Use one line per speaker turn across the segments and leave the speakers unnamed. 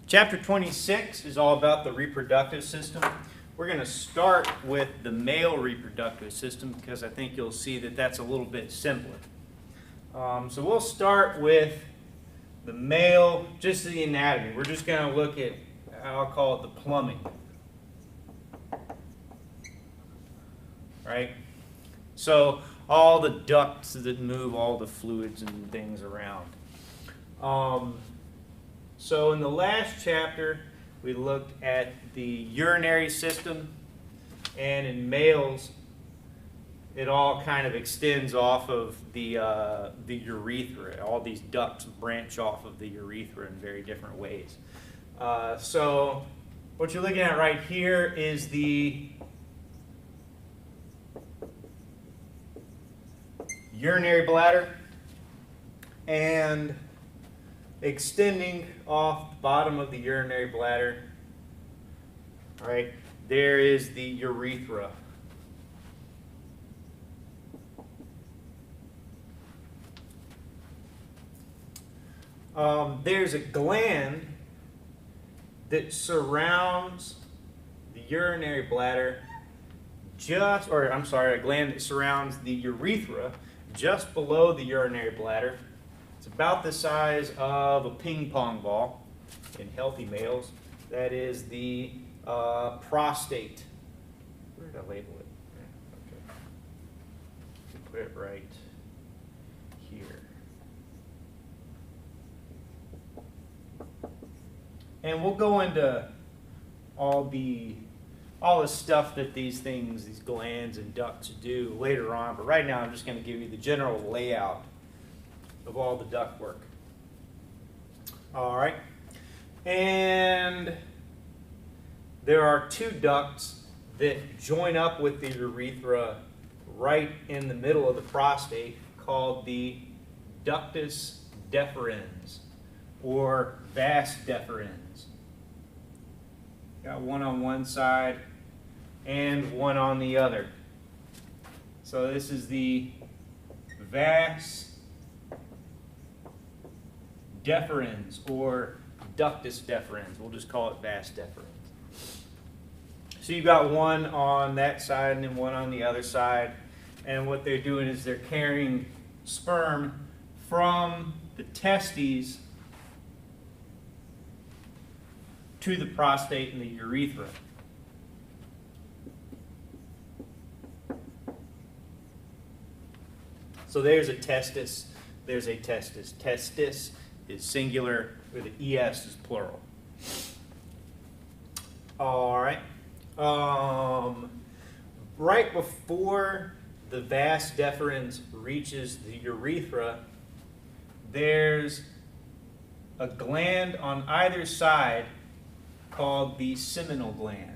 Chapter 26 is all about the reproductive system. We're going to start with the male reproductive system because I think you'll see that that's a little bit simpler. So we'll start with the male, just the anatomy. We're just going to look at, I'll call it the plumbing. Right? So all the ducts that move all the fluids and things around. So in the last chapter, we looked at the urinary system, and in males, it all kind of extends off of the urethra. All these ducts branch off of the urethra in very different ways. So what you're looking at right here is the urinary bladder, and extending off the bottom of the urinary bladder, all right, there is the urethra. There's a gland that surrounds the urinary bladder a gland that surrounds the urethra just below the urinary bladder. It's about the size of a ping pong ball in healthy males. That is the prostate. Where did I label it? Okay. Put it right here. And we'll go into all the stuff that these glands and ducts do later on, but right now I'm just going to give you the general layout of all the duct work. All right, and there are two ducts that join up with the urethra right in the middle of the prostate, called the ductus deferens or vas deferens. Got one on one side and one on the other. So this is the vas deferens or ductus deferens. We'll just call it vas deferens. So you've got one on that side and then one on the other side. And what they're doing is they're carrying sperm from the testes to the prostate and the urethra. So there's a testis, there's a testis. Testis is singular, or the ES is plural. All right. Right before the vas deferens reaches the urethra, there's a gland on either side called the seminal gland.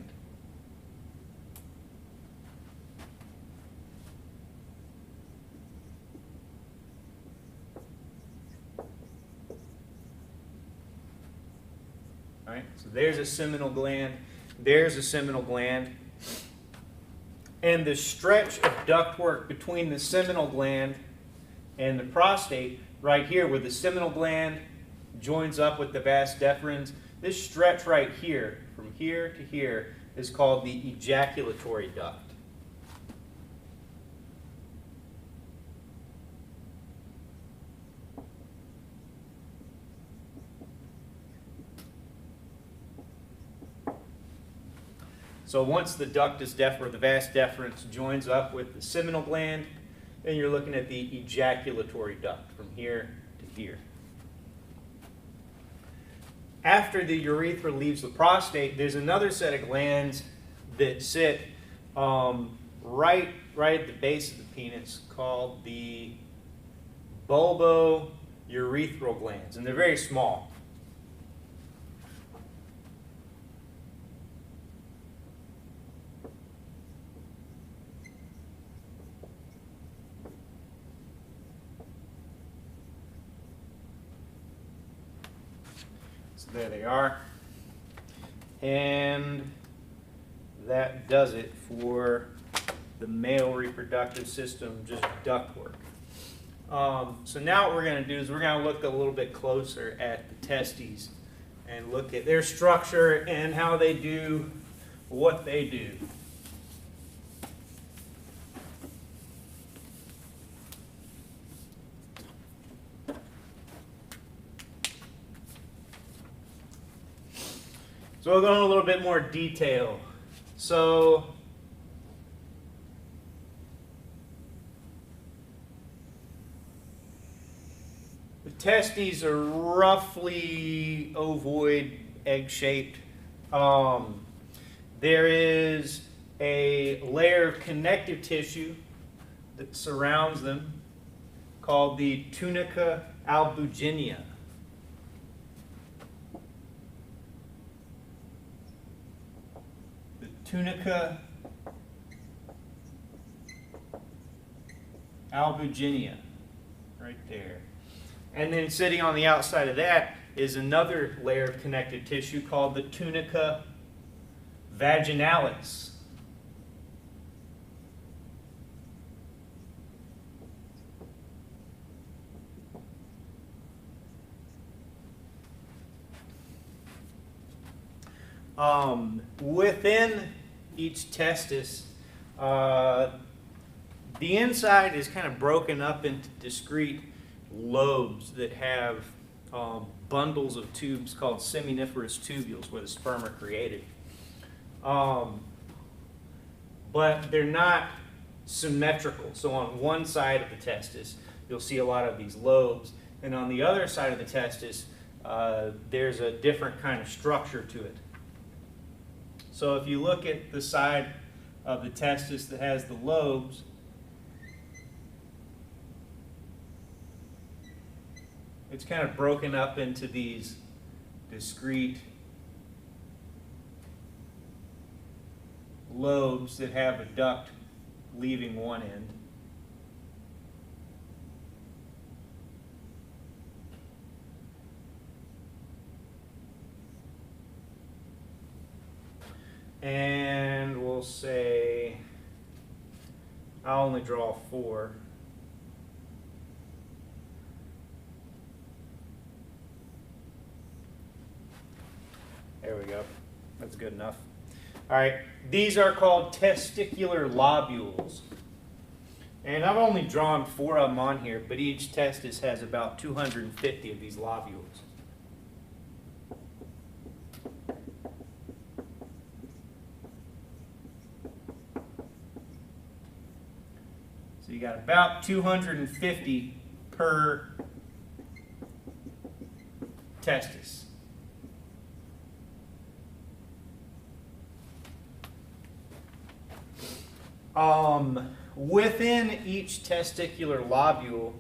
All right, so there's a seminal gland, there's a seminal gland, and the stretch of ductwork between the seminal gland and the prostate, right here where the seminal gland joins up with the vas deferens, this stretch right here, from here to here, is called the ejaculatory duct. So once the ductus deferens, the vas deferens, joins up with the seminal gland, then you're looking at the ejaculatory duct from here to here. After the urethra leaves the prostate, there's another set of glands that sit right at the base of the penis called the bulbourethral glands, and they're very small. There they are. And that does it for the male reproductive system, just ductwork. So now what we're going to do is we're going to look a little bit closer at the testes and look at their structure and how they do what they do. So we'll go into a little bit more detail. So the testes are roughly ovoid, egg-shaped. There is a layer of connective tissue that surrounds them called the tunica albuginea. The tunica albuginea, right there. And then sitting on the outside of that is another layer of connective tissue called the tunica vaginalis. Within each testis, the inside is kind of broken up into discrete lobes that have bundles of tubes called seminiferous tubules where the sperm are created. But they're not symmetrical. So on one side of the testis, you'll see a lot of these lobes, and on the other side of the testis, there's a different kind of structure to it. So if you look at the side of the testis that has the lobes, it's kind of broken up into these discrete lobes that have a duct leaving one end. And we'll say, I'll only draw 4. There we go. That's good enough. All right, these are called testicular lobules. And I've only drawn 4 of them on here, but each testis has about 250 of these lobules. So you got about 250 per testis. Within each testicular lobule,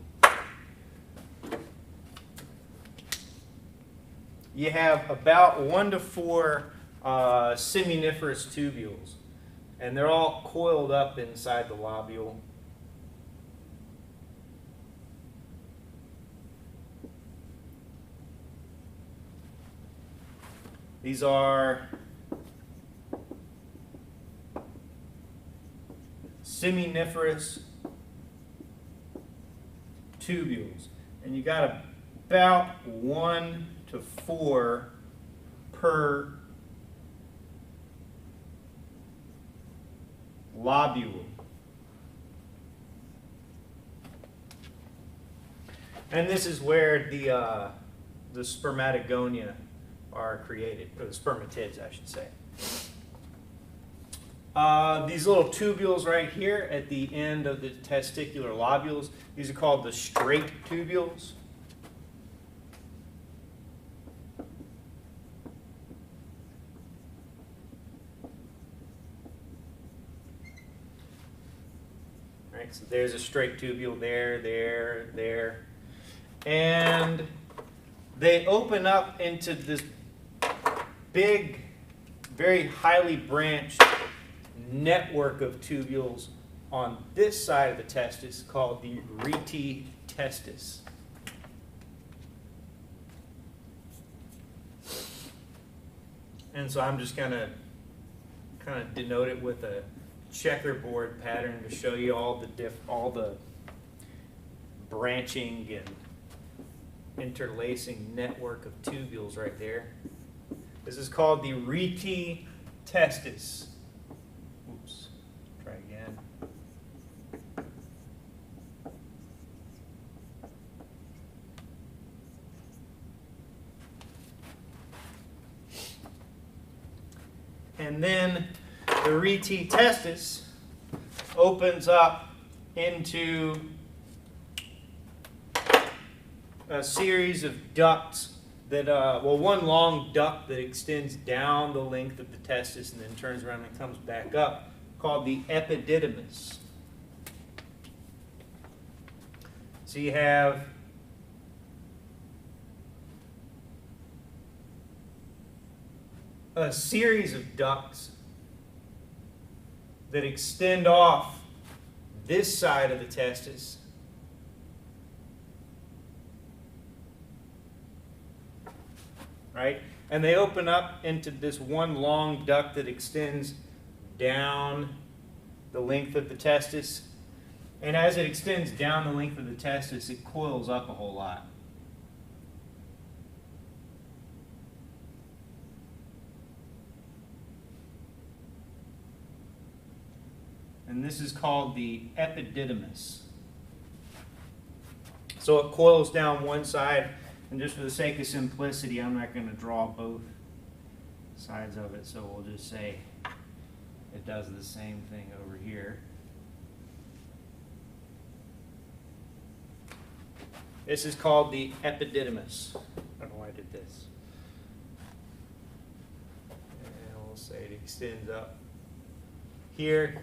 you have about 1 to 4 seminiferous tubules, and they're all coiled up inside the lobule. These are seminiferous tubules, and you got about 1 to 4 per lobule. And this is where the spermatogonia are created, or the spermatids, I should say. These little tubules right here at the end of the testicular lobules, these are called the straight tubules. Right, so there's a straight tubule there, there. And they open up into this big, very highly branched network of tubules on this side of the testis called the rete testis. And so I'm just going to kind of denote it with a checkerboard pattern to show you all the branching and interlacing network of tubules right there. This is called the rete testis. Oops, try again. And then the rete testis opens up into a series of ducts that, well, one long duct that extends down the length of the testis and then turns around and comes back up, called the epididymis. So you have a series of ducts that extend off this side of the testis right? And they open up into this one long duct that extends down the length of the testis. And as it extends down the length of the testis, it coils up a whole lot. And this is called the epididymis. So it coils down one side, and just for the sake of simplicity, I'm not going to draw both sides of it, so we'll just say it does the same thing over here. This is called the epididymis. I don't know why I did this. And we'll say it extends up here.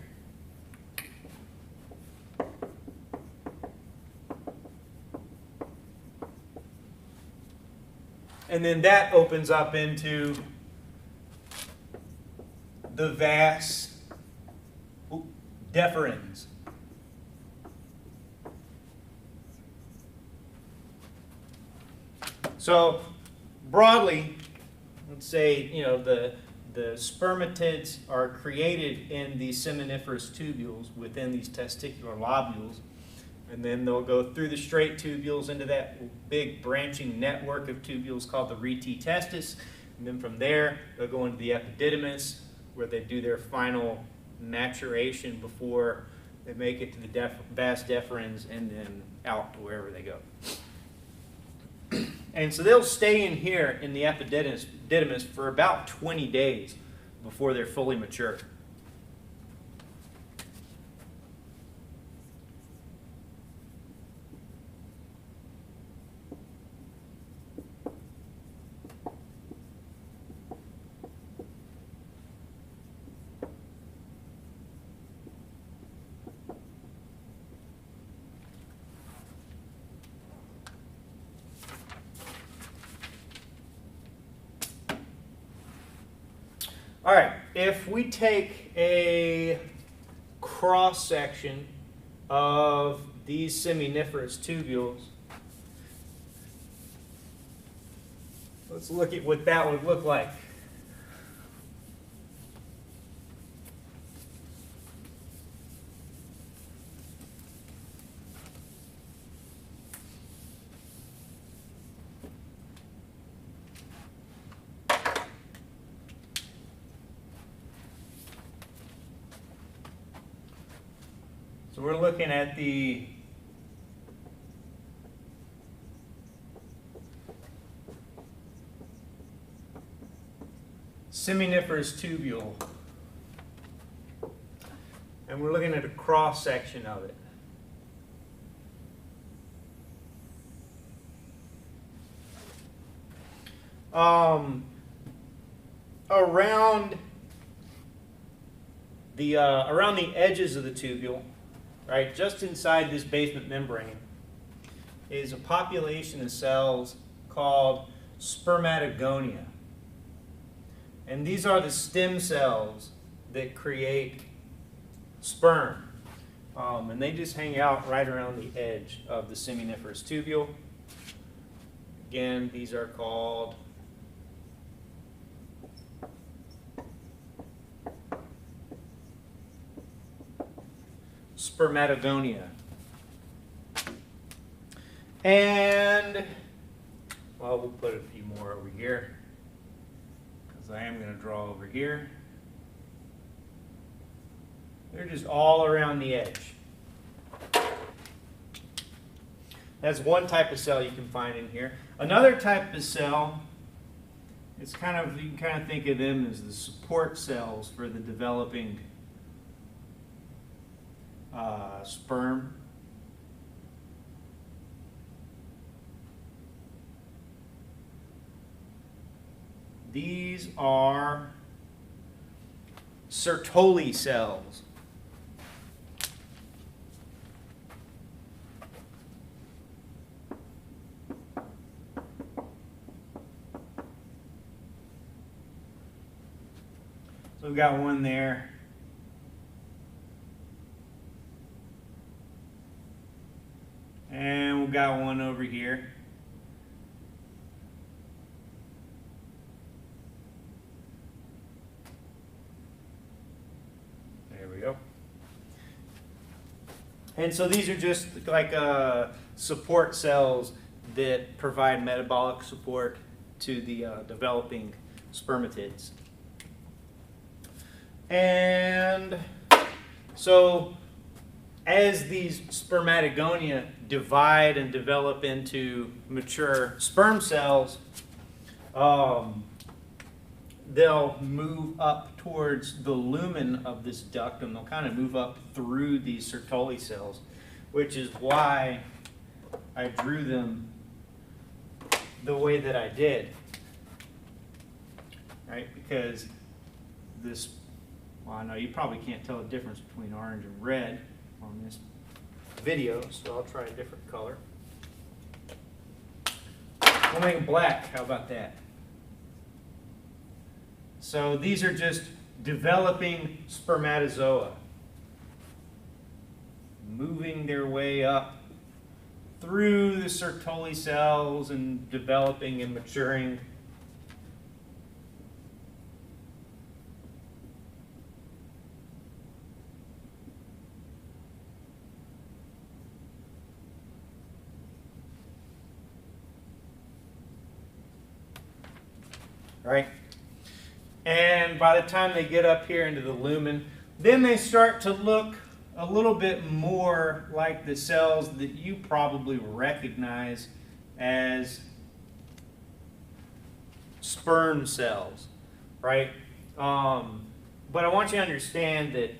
And then that opens up into the vas deferens. So broadly, let's say, the spermatids are created in these seminiferous tubules within these testicular lobules. And then they'll go through the straight tubules into that big branching network of tubules called the rete testis. And then from there, they'll go into the epididymis, where they do their final maturation before they make it to the vas deferens and then out to wherever they go. And so they'll stay in here in the epididymis for about 20 days before they're fully mature. All right, if we take a cross-section of these seminiferous tubules, let's look at what that would look like. So we're looking at the seminiferous tubule, and we're looking at a cross section of it. Around the edges of the tubule, right, just inside this basement membrane, is a population of cells called spermatogonia. And these are the stem cells that create sperm. And they just hang out right around the edge of the seminiferous tubule. Again, these are called spermatogonia. And, well, we'll put a few more over here, because because I am going to draw over here. They're just all around the edge. That's one type of cell you can find in here. Another type of cell, it's kind of, you can kind of think of them as the support cells for the developing sperm. These are Sertoli cells. So we've got one there. And we've got one over here. There we go. And so these are just like support cells that provide metabolic support to the developing spermatids. And so as these spermatogonia divide and develop into mature sperm cells, they'll move up towards the lumen of this duct, and they'll kind of move up through these Sertoli cells, which is why I drew them the way that I did, right? Because this, well, I know you probably can't tell the difference between orange and red on this video, so I'll try a different color. We'll make it black. How about that? So these are just developing spermatozoa, moving their way up through the Sertoli cells and developing and maturing. Right? And by the time they get up here into the lumen, then they start to look a little bit more like the cells that you probably recognize as sperm cells, right? But I want you to understand that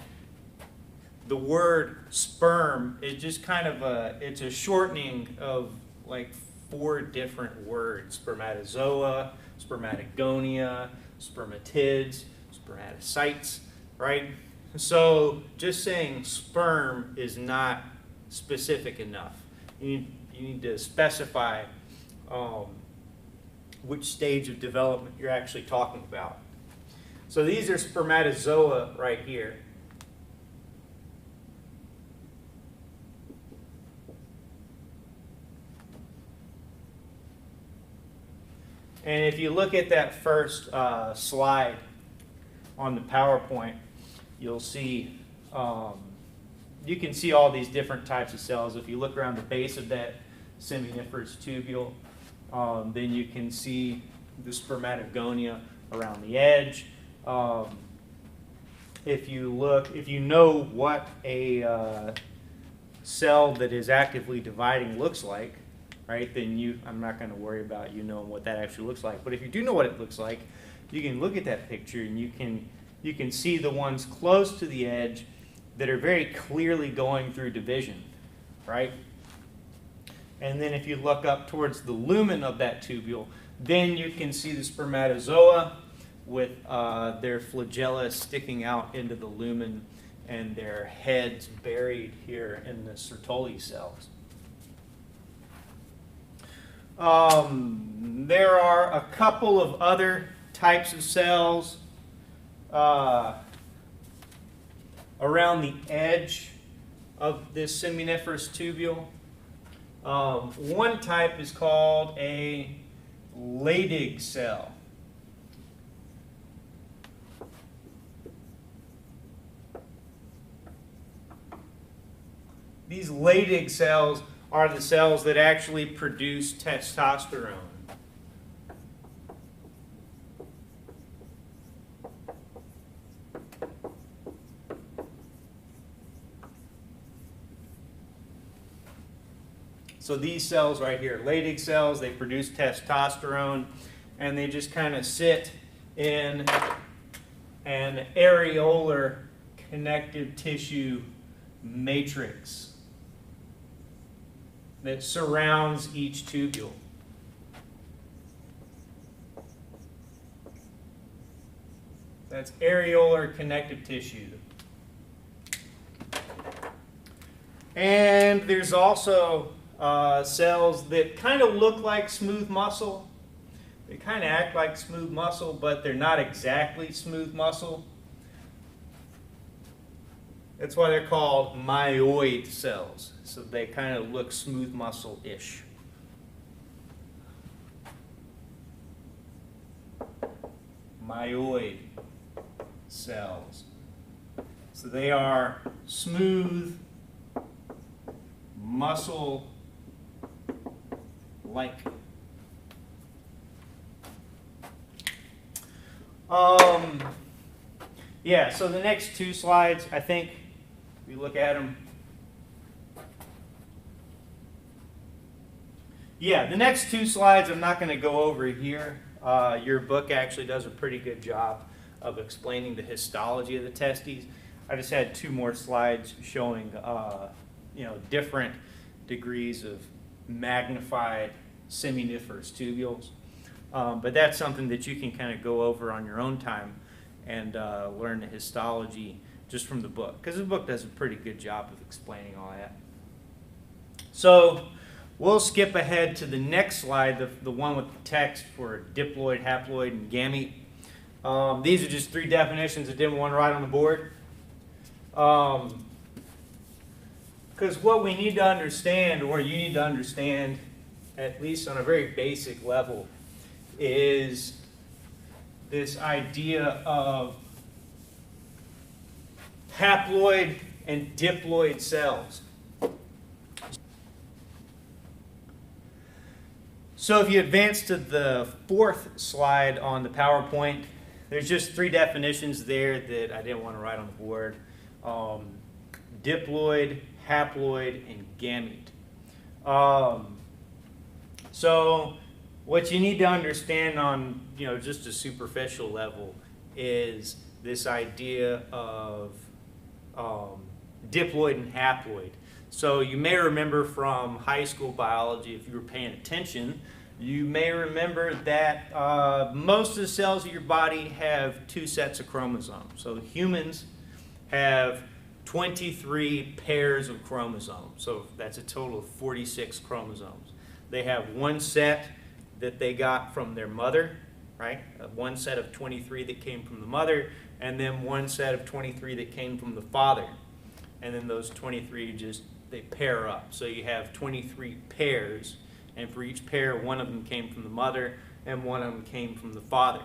the word sperm is just kind of it's a shortening of like 4 different words: spermatozoa, spermatogonia, spermatids, spermatocytes, right? So just saying sperm is not specific enough. You need to specify which stage of development you're actually talking about. So these are spermatozoa right here. And if you look at that first slide on the PowerPoint, you'll see, you can see all these different types of cells. If you look around the base of that seminiferous tubule, then you can see the spermatogonia around the edge. If you know what a cell that is actively dividing looks like, right, then I'm not going to worry about you knowing what that actually looks like. But if you do know what it looks like, you can look at that picture and you can see the ones close to the edge that are very clearly going through division, right? And then if you look up towards the lumen of that tubule, then you can see the spermatozoa with their flagella sticking out into the lumen and their heads buried here in the Sertoli cells. There are a couple of other types of cells around the edge of this seminiferous tubule. One type is called a Leydig cell. These Leydig cells are the cells that actually produce testosterone. So these cells right here, Leydig cells, they produce testosterone, and they just kind of sit in an areolar connective tissue matrix that surrounds each tubule. That's areolar connective tissue. And there's also cells that kind of look like smooth muscle. They kind of act like smooth muscle, but they're not exactly smooth muscle. That's why they're called myoid cells. So they kind of look smooth muscle-ish. Myoid cells. So they are smooth muscle-like. Yeah, so the next two slides, I think, we look at them. Yeah, the next two slides I'm not going to go over here. Your book actually does a pretty good job of explaining the histology of the testes. I just had two more slides showing different degrees of magnified seminiferous tubules. But that's something that you can kind of go over on your own time and learn the histology just from the book, because the book does a pretty good job of explaining all that. So we'll skip ahead to the next slide, the one with the text for diploid, haploid, and gamete. These are just three definitions I didn't want to write on the board. Because what we need to understand, or you need to understand, at least on a very basic level, is this idea of haploid and diploid cells. So if you advance to the fourth slide on the PowerPoint, there's just three definitions there that I didn't want to write on the board. Diploid, haploid, and gamete. So what you need to understand on just a superficial level is this idea of diploid and haploid. So you may remember from high school biology, if you were paying attention, you may remember that most of the cells of your body have two sets of chromosomes. So humans have 23 pairs of chromosomes. So that's a total of 46 chromosomes. They have one set that they got from their mother, right? One set of 23 that came from the mother, and then one set of 23 that came from the father. And then those 23 they pair up. So you have 23 pairs, and for each pair, one of them came from the mother and one of them came from the father.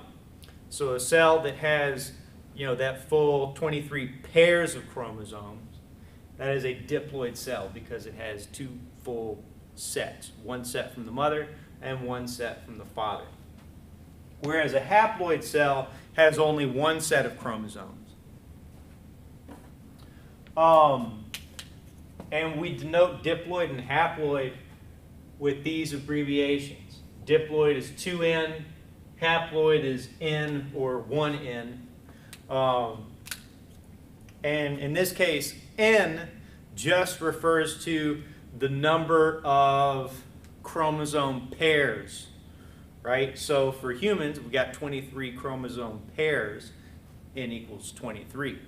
So a cell that has, that full 23 pairs of chromosomes, that is a diploid cell because it has two full sets, one set from the mother and one set from the father. Whereas a haploid cell has only one set of chromosomes. And we denote diploid and haploid with these abbreviations. Diploid is 2N, haploid is N or 1N. And in this case, N just refers to the number of chromosome pairs, right? So for humans, we've got 23 chromosome pairs, N equals 23,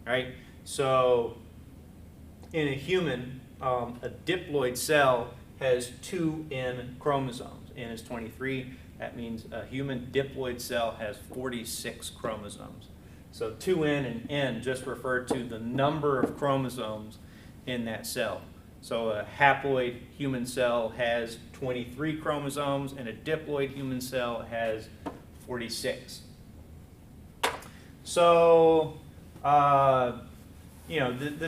right? So in a human, a diploid cell has 2N chromosomes. N is 23. That means a human diploid cell has 46 chromosomes. So 2N and N just refer to the number of chromosomes in that cell. So a haploid human cell has 23 chromosomes, and a diploid human cell has 46. So, the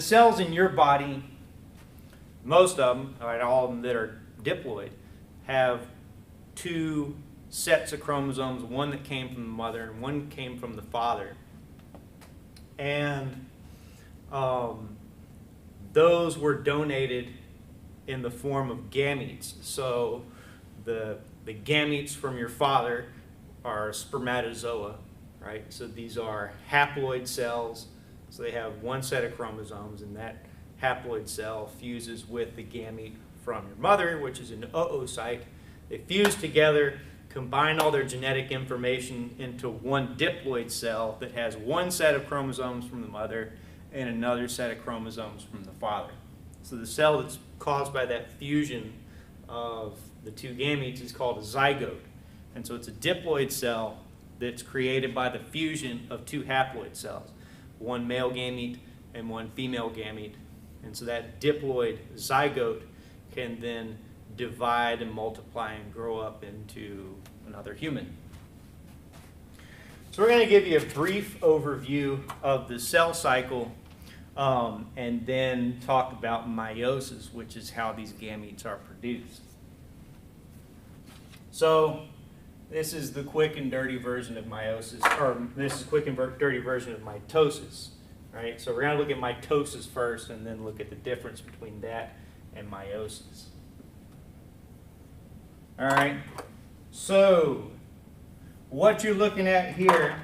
cells in your body, most of them, right, all of them that are diploid, have two sets of chromosomes, one that came from the mother and one came from the father. And those were donated in the form of gametes. So the gametes from your father are spermatozoa, right? So these are haploid cells. So they have one set of chromosomes, and that haploid cell fuses with the gamete from your mother, which is an oocyte. They fuse together, combine all their genetic information into one diploid cell that has one set of chromosomes from the mother and another set of chromosomes from the father. So the cell that's caused by that fusion of the two gametes is called a zygote. And so it's a diploid cell that's created by the fusion of two haploid cells, one male gamete and one female gamete. And so that diploid zygote can then divide and multiply and grow up into another human. So we're going to give you a brief overview of the cell cycle and then talk about meiosis, which is how these gametes are produced. So this is the quick and dirty version of meiosis, or this is quick and dirty version of mitosis, right? So we're going to look at mitosis first and then look at the difference between that and meiosis. All right, so what you're looking at here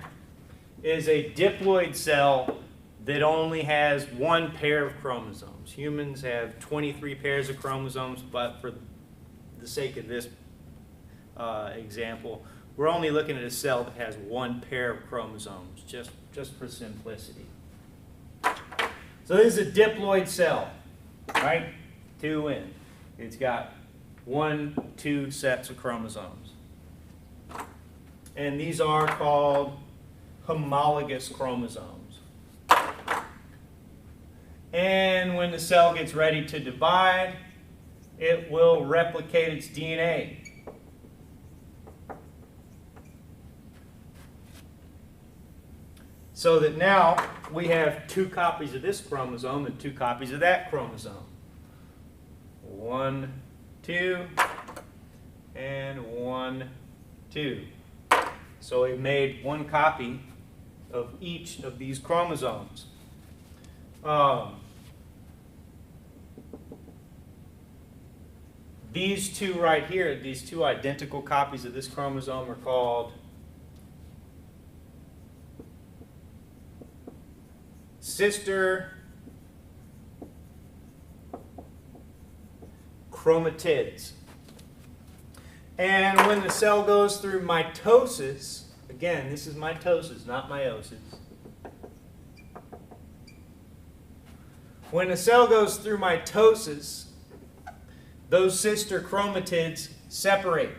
is a diploid cell that only has one pair of chromosomes. Humans have 23 pairs of chromosomes, but for the sake of this example, we're only looking at a cell that has one pair of chromosomes, just for simplicity. So this is a diploid cell, right? 2N. It's got 2 sets of chromosomes. And these are called homologous chromosomes. And when the cell gets ready to divide, it will replicate its DNA. So that now we have 2 copies of this chromosome and 2 copies of that chromosome. 1, 2, and 1, 2. So we've made 1 copy of each of these chromosomes. These 2 right here, these 2 identical copies of this chromosome are called sister chromatids. And when the cell goes through mitosis, again, this is mitosis, not meiosis. When a cell goes through mitosis, those sister chromatids separate.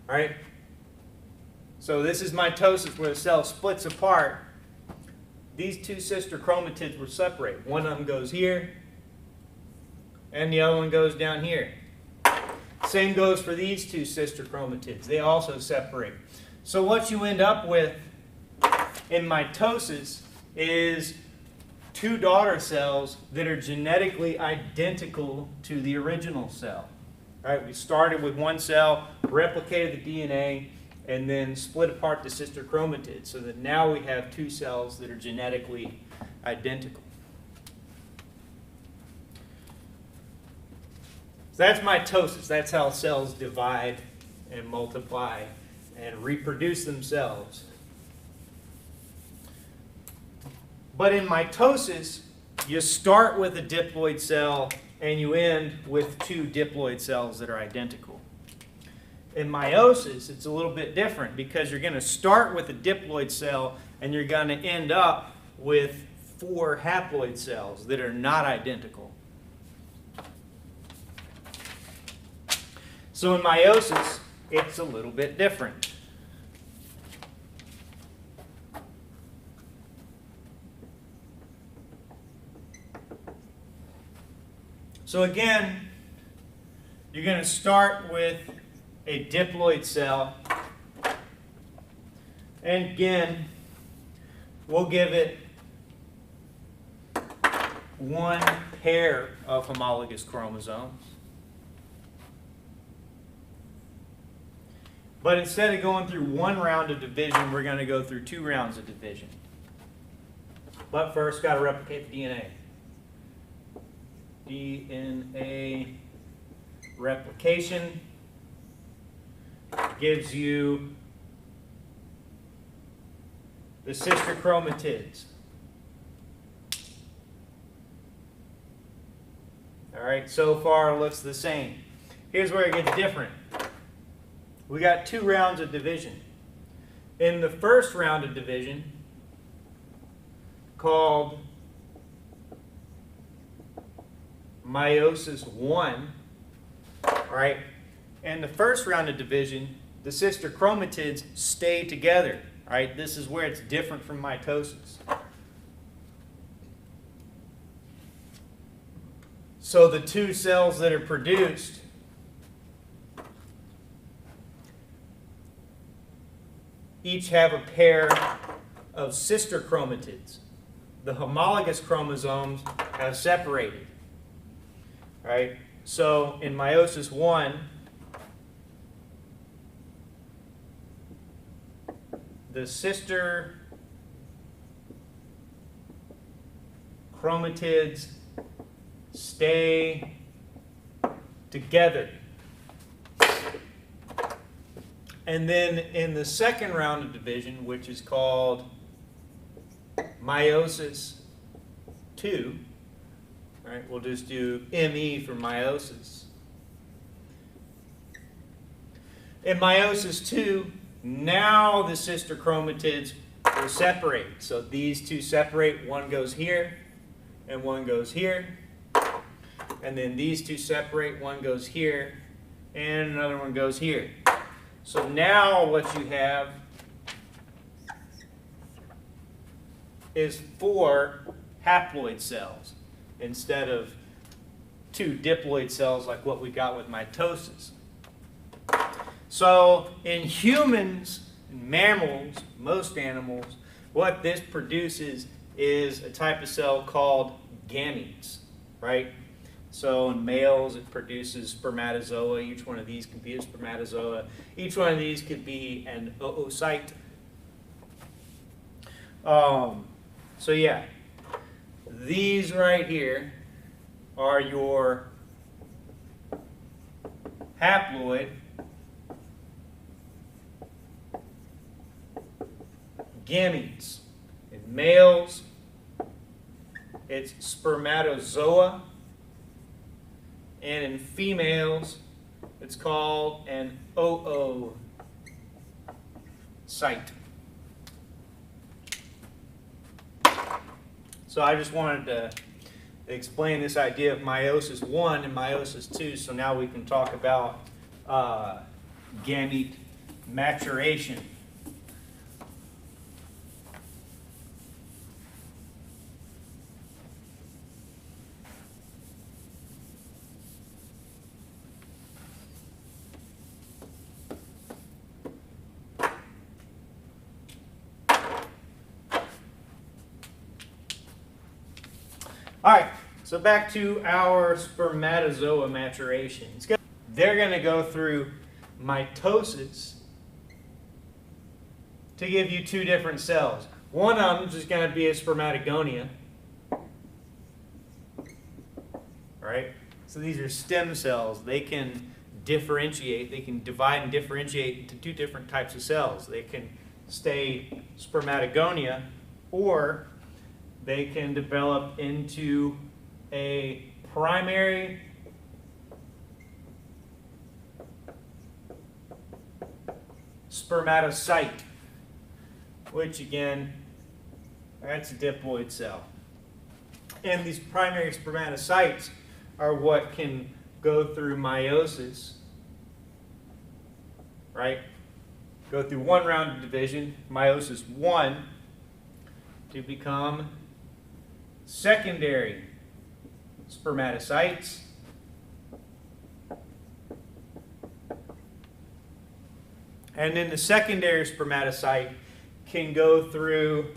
Right? So this is mitosis, where the cell splits apart. These 2 sister chromatids will separate. One of them goes here, and the other one goes down here. Same goes for these 2 sister chromatids. They also separate. So what you end up with in mitosis is 2 daughter cells that are genetically identical to the original cell. Right? We started with 1 cell, replicated the DNA, and then split apart the sister chromatids, so that now we have 2 cells that are genetically identical. So that's mitosis. That's how cells divide and multiply and reproduce themselves. But in mitosis, you start with a diploid cell and you end with 2 diploid cells that are identical. In meiosis, it's a little bit different because you're going to start with a diploid cell and you're going to end up with 4 haploid cells that are not identical. So in meiosis, it's a little bit different. So again, you're going to start with a diploid cell. And again, we'll give it 1 pair of homologous chromosomes. But instead of going through 1 round of division, we're going to go through 2 rounds of division. But first, got to replicate the DNA. DNA replication gives you the sister chromatids. All right, so far it looks the same. Here's where it gets different. We got 2 rounds of division. In the first round of division, called meiosis 1, all right, in the first round of division, the sister chromatids stay together. All right, this is where it's different from mitosis. So the 2 cells that are produced each have a pair of sister chromatids. The homologous chromosomes have separated. All right, so in meiosis 1, the sister chromatids stay together. And then in the second round of division, which is called meiosis 2, all right, we'll just do ME for meiosis. In meiosis 2, now the sister chromatids will separate. So these 2 separate, one goes here and one goes here. And then these 2 separate, one goes here and another one goes here. So now what you have is 4 haploid cells instead of 2 diploid cells like what we got with mitosis. So in humans, in mammals, most animals, what this produces is a type of cell called gametes, right? So in males, it produces spermatozoa. Each one of these could be a spermatozoa. Each one of these could be an oocyte. So yeah, these right here are your haploid gametes. In males, it's spermatozoa. And in females, it's called an oocyte. So I just wanted to explain this idea of meiosis 1 and meiosis 2, so now we can talk about gamete maturation. All right, so back to our spermatozoa maturation. They're going to go through mitosis to give you 2 different cells. One of them is just going to be a spermatogonia. All right, so these are stem cells. They can differentiate. They can divide and differentiate into 2 different types of cells. They can stay spermatogonia, or they can develop into a primary spermatocyte, which again, that's a diploid cell. And these primary spermatocytes are what can go through meiosis, right? Go through 1 round of division, meiosis 1, to become secondary spermatocytes, and then the secondary spermatocyte can go through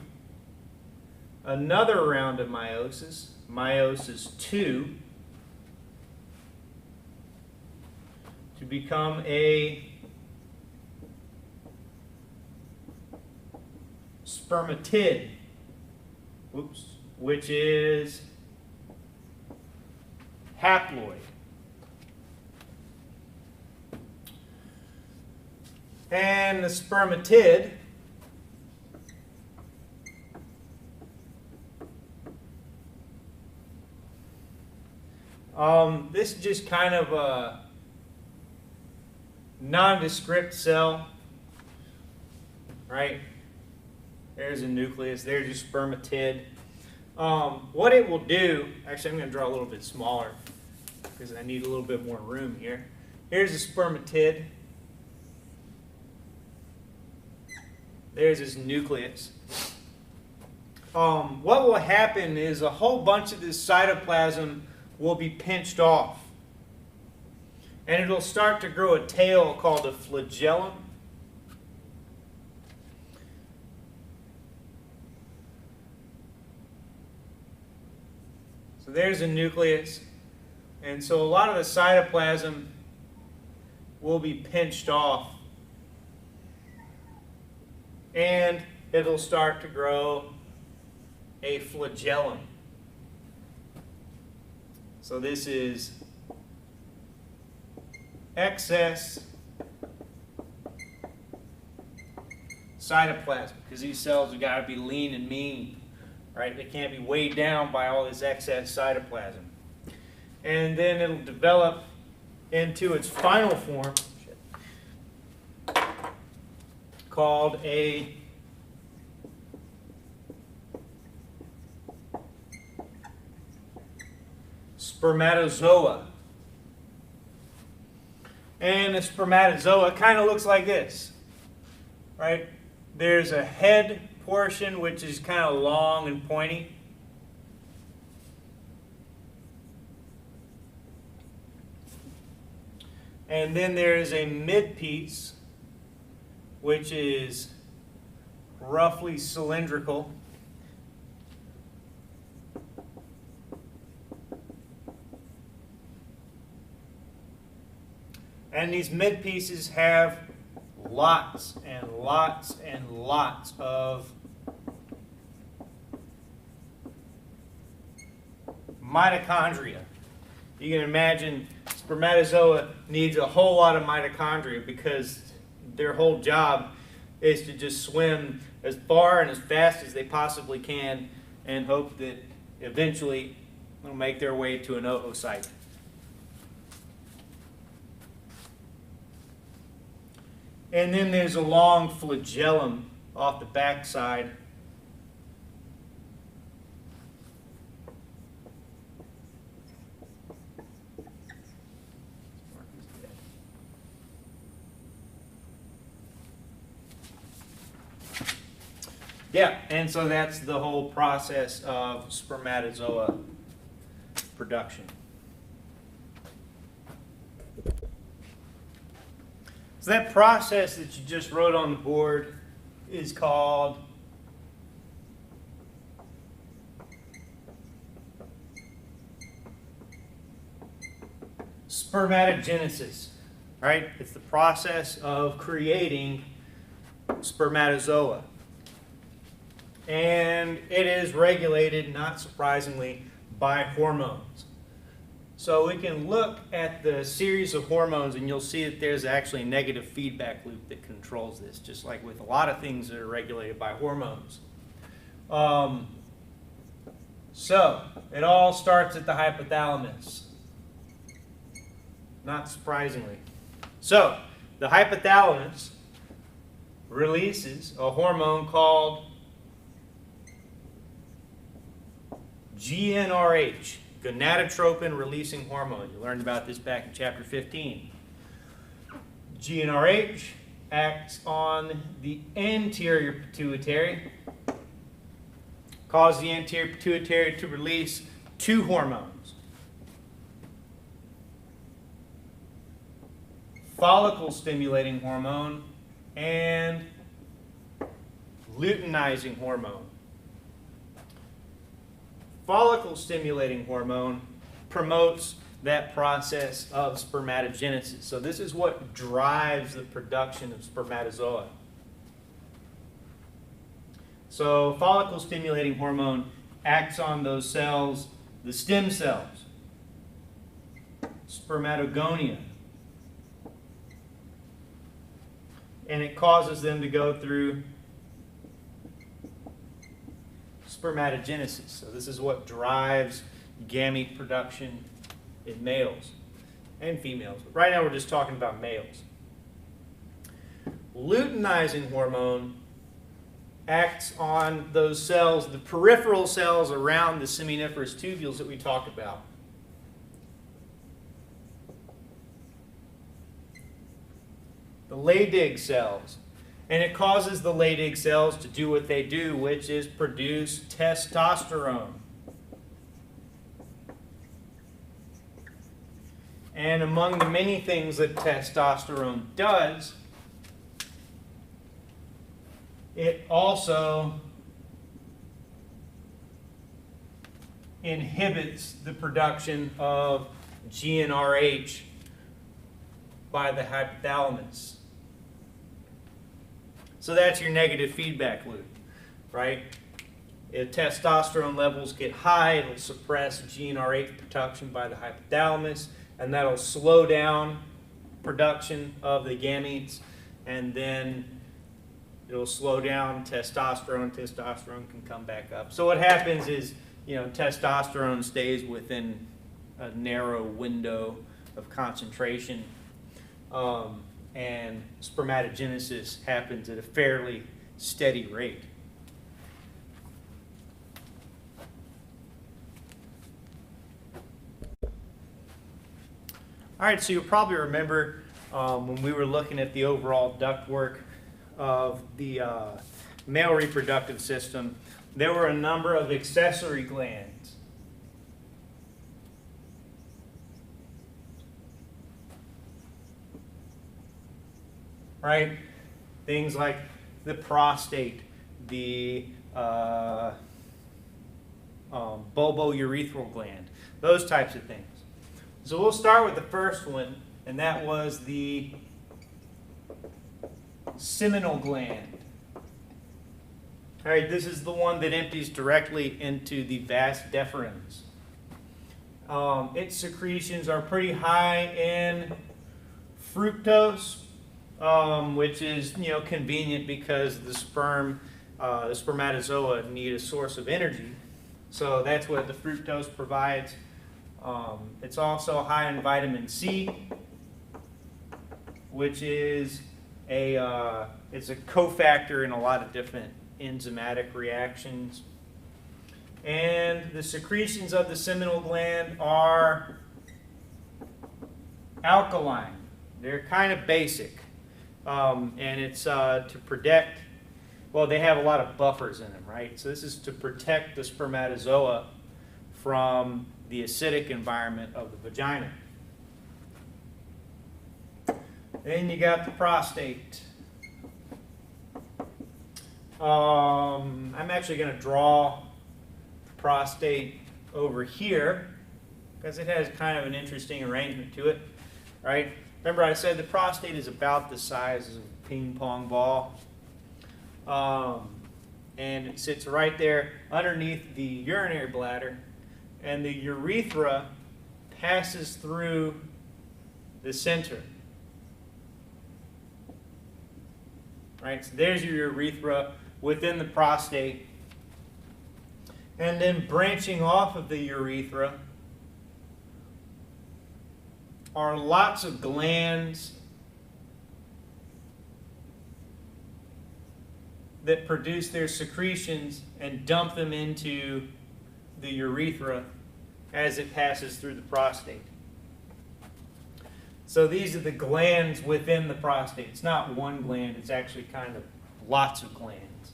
another round of meiosis, meiosis 2, to become a spermatid, which is haploid. And the spermatid this is just kind of a nondescript cell, right? There's a nucleus, there's your spermatid. What it will do, actually I'm going to draw a little bit smaller because I need a little bit more room here. Here's a spermatid. There's this nucleus. What will happen is a whole bunch of this cytoplasm will be pinched off. And it'll start to grow a tail called a flagellum. So there's a nucleus. And so a lot of the cytoplasm will be pinched off. And it'll start to grow a flagellum. So this is excess cytoplasm, because these cells have got to be lean and mean, right? They can't be weighed down by all this excess cytoplasm. And then it'll develop into its final form called a spermatozoa. And the spermatozoa kind of looks like this, right? There's a head portion which is kind of long and pointy. And then there's a mid piece which is roughly cylindrical. And these mid pieces have lots and lots and lots of mitochondria. You can imagine spermatozoa needs a whole lot of mitochondria because their whole job is to just swim as far and as fast as they possibly can and hope that eventually they'll make their way to an oocyte. And then there's a long flagellum off the back side. Yeah, and so that's the whole process of spermatozoa production. So that process that you just wrote on the board is called spermatogenesis, right? It's the process of creating spermatozoa. And it is regulated, not surprisingly, by hormones. So we can look at the series of hormones and you'll see that there's actually a negative feedback loop that controls this, just like with a lot of things that are regulated by hormones. So it all starts at the hypothalamus, not surprisingly. So the hypothalamus releases a hormone called GnRH, gonadotropin releasing hormone. You learned about this back in chapter 15. GnRH acts on the anterior pituitary, causes the anterior pituitary to release two hormones: follicle stimulating hormone and luteinizing hormone. Follicle stimulating hormone promotes that process of spermatogenesis. So this is what drives the production of spermatozoa. So follicle stimulating hormone acts on those cells, the stem cells. spermatogonia. And it causes them to go through spermatogenesis. So this is what drives gamete production in males and females. But right now we're just talking about males. Luteinizing hormone acts on those cells, the peripheral cells around the seminiferous tubules that we talked about. The Leydig cells. And it causes the Leydig cells to do what they do, which is produce testosterone. And among the many things that testosterone does, it also inhibits the production of GnRH by the hypothalamus. So that's your negative feedback loop, right? If testosterone levels get high, it'll suppress GnRH production by the hypothalamus, and that'll slow down production of the gametes, and then it'll slow down testosterone. Testosterone can come back up. So what happens is, testosterone stays within a narrow window of concentration, and spermatogenesis happens at a fairly steady rate. All right, so you'll probably remember when we were looking at the overall ductwork of the male reproductive system, there were a number of accessory glands. Right? Things like the prostate, the bulbourethral gland, those types of things. So we'll start with the first one, and that was the seminal gland. All right, this is the one that empties directly into the vas deferens. Its secretions are pretty high in fructose, which is convenient because the spermatozoa need a source of energy. So that's what the fructose provides. It's also high in vitamin C, which is it's a cofactor in a lot of different enzymatic reactions. And the secretions of the seminal gland are alkaline. They're kind of basic. And it's to protect, well, they have a lot of buffers in them, right? So this is to protect the spermatozoa from the acidic environment of the vagina. Then you got the prostate. I'm actually going to draw the prostate over here because it has kind of an interesting arrangement to it, right? Remember I said the prostate is about the size of a ping pong ball, and it sits right there underneath the urinary bladder, and the urethra passes through the center. Right, so there's your urethra within the prostate. And then branching off of the urethra are lots of glands that produce their secretions and dump them into the urethra as it passes through the prostate. So these are the glands within the prostate. It's not one gland, it's actually kind of lots of glands.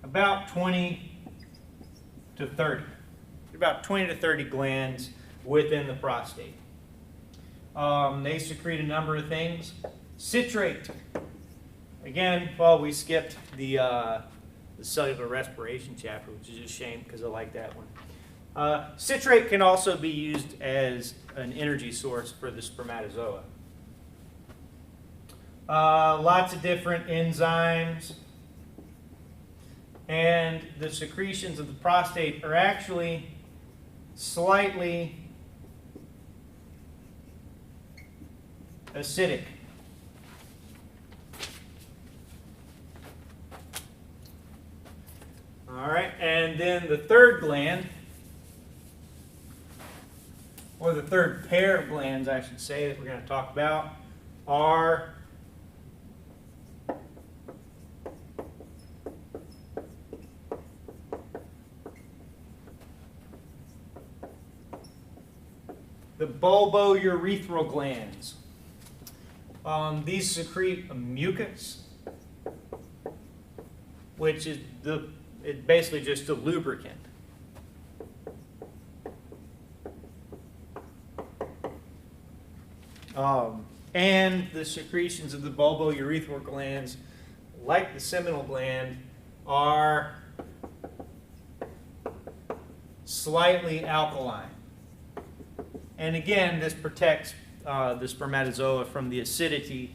About 20 to 30. About 20 to 30 glands within the prostate. They secrete a number of things. Citrate. Again, well, we skipped the cellular respiration chapter, which is a shame because I like that one. Citrate can also be used as an energy source for the spermatozoa. Lots of different enzymes. And the secretions of the prostate are actually slightly acidic. All right, and then the third gland, or the third pair of glands, I should say, that we're going to talk about are the bulbourethral glands. These secrete a mucus, which is it's basically just a lubricant. And the secretions of the bulbourethral glands, like the seminal gland, are slightly alkaline. And again, this protects the spermatozoa from the acidity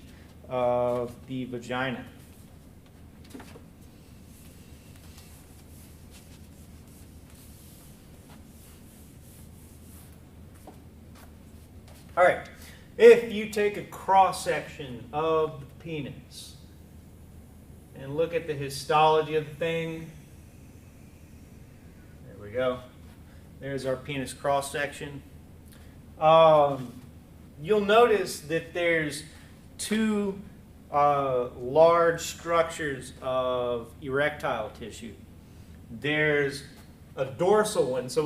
of the vagina. All right, if you take a cross-section of the penis and look at the histology of the thing, there we go. There's our penis cross-section. You'll notice that there's two large structures of erectile tissue. There's a dorsal one, so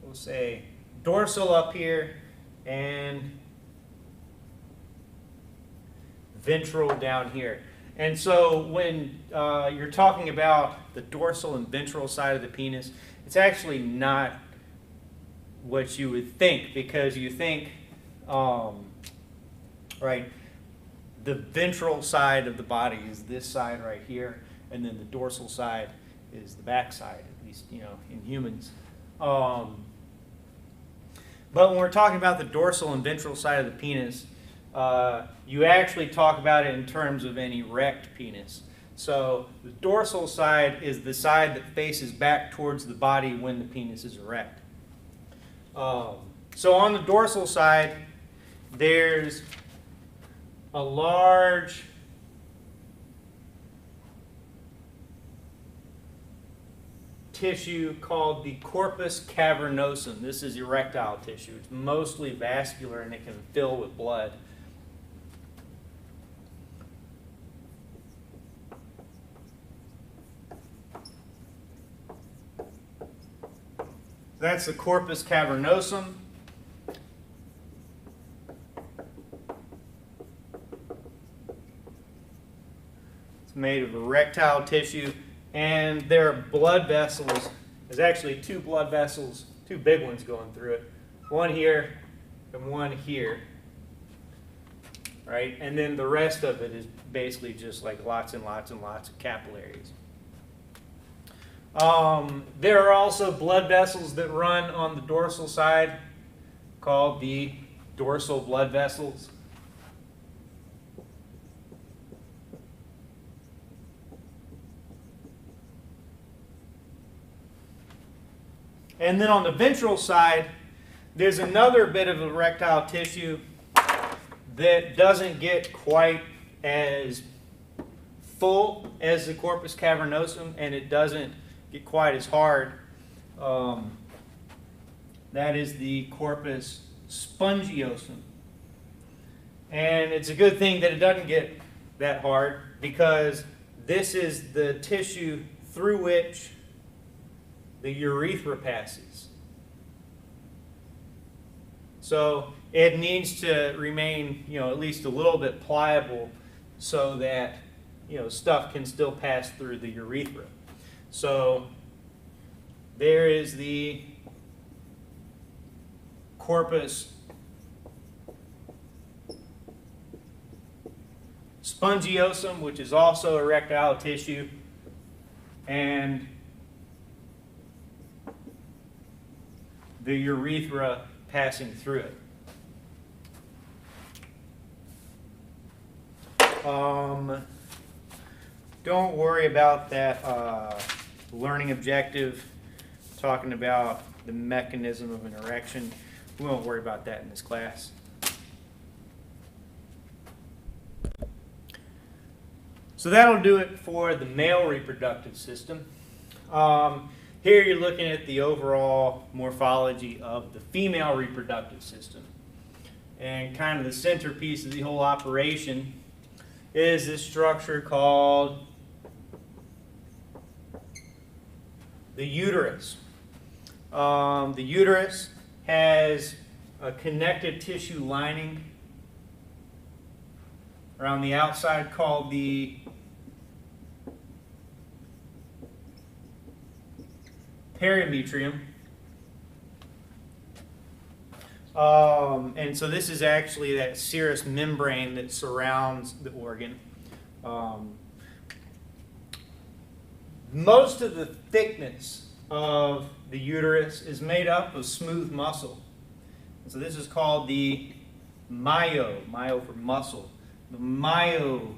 we'll say dorsal up here and ventral down here. And so when you're talking about the dorsal and ventral side of the penis, it's actually not what you would think, because you think, right, the ventral side of the body is this side right here, and then the dorsal side is the back side, at least, you know, in humans. But when we're talking about the dorsal and ventral side of the penis, you actually talk about it in terms of an erect penis. So the dorsal side is the side that faces back towards the body when the penis is erect. So on the dorsal side, there's a large tissue called the corpus cavernosum. This is erectile tissue. It's mostly vascular and it can fill with blood. That's the corpus cavernosum. It's made of erectile tissue, and there are blood vessels. There's actually two blood vessels, two big ones going through it. One here and one here. Right? And then the rest of it is basically just like lots and lots and lots of capillaries. There are also blood vessels that run on the dorsal side called the dorsal blood vessels. And then on the ventral side, there's another bit of erectile tissue that doesn't get quite as full as the corpus cavernosum, and it doesn't get quite as hard. That is the corpus spongiosum. And it's a good thing that it doesn't get that hard, because this is the tissue through which the urethra passes. So it needs to remain, at least a little bit pliable so that, stuff can still pass through the urethra. So there is the corpus spongiosum, which is also erectile tissue, and the urethra passing through it. Don't worry about that learning objective. talking about the mechanism of an erection. We won't worry about that in this class. So that'll do it for the male reproductive system. Here you're looking at the overall morphology of the female reproductive system. And kind of the centerpiece of the whole operation is this structure called the uterus. The uterus has a connective tissue lining around the outside called the perimetrium. And so this is actually that serous membrane that surrounds the organ. Most of the thickness of the uterus is made up of smooth muscle. So this is called the myo for muscle, the myometrium.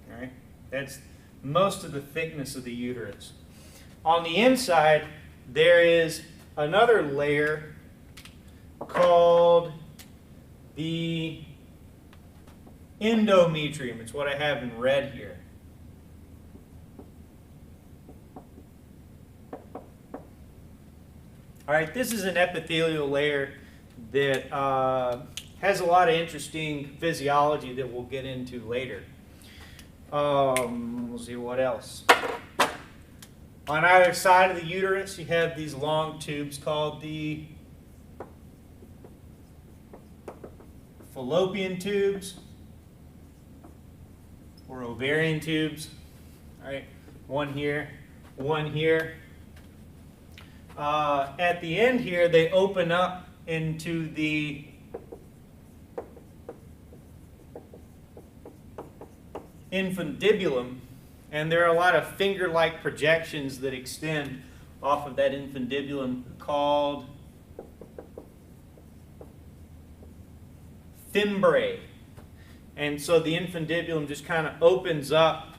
All right, that's most of the thickness of the uterus. On the inside, there is another layer called the endometrium. It's what I have in red here. All right, this is an epithelial layer that has a lot of interesting physiology that we'll get into later. We'll see what else. On either side of the uterus, you have these long tubes called the fallopian tubes or ovarian tubes. All right, one here, one here. At the end here, they open up into the infundibulum, and there are a lot of finger-like projections that extend off of that infundibulum called fimbriae. And so the infundibulum just kind of opens up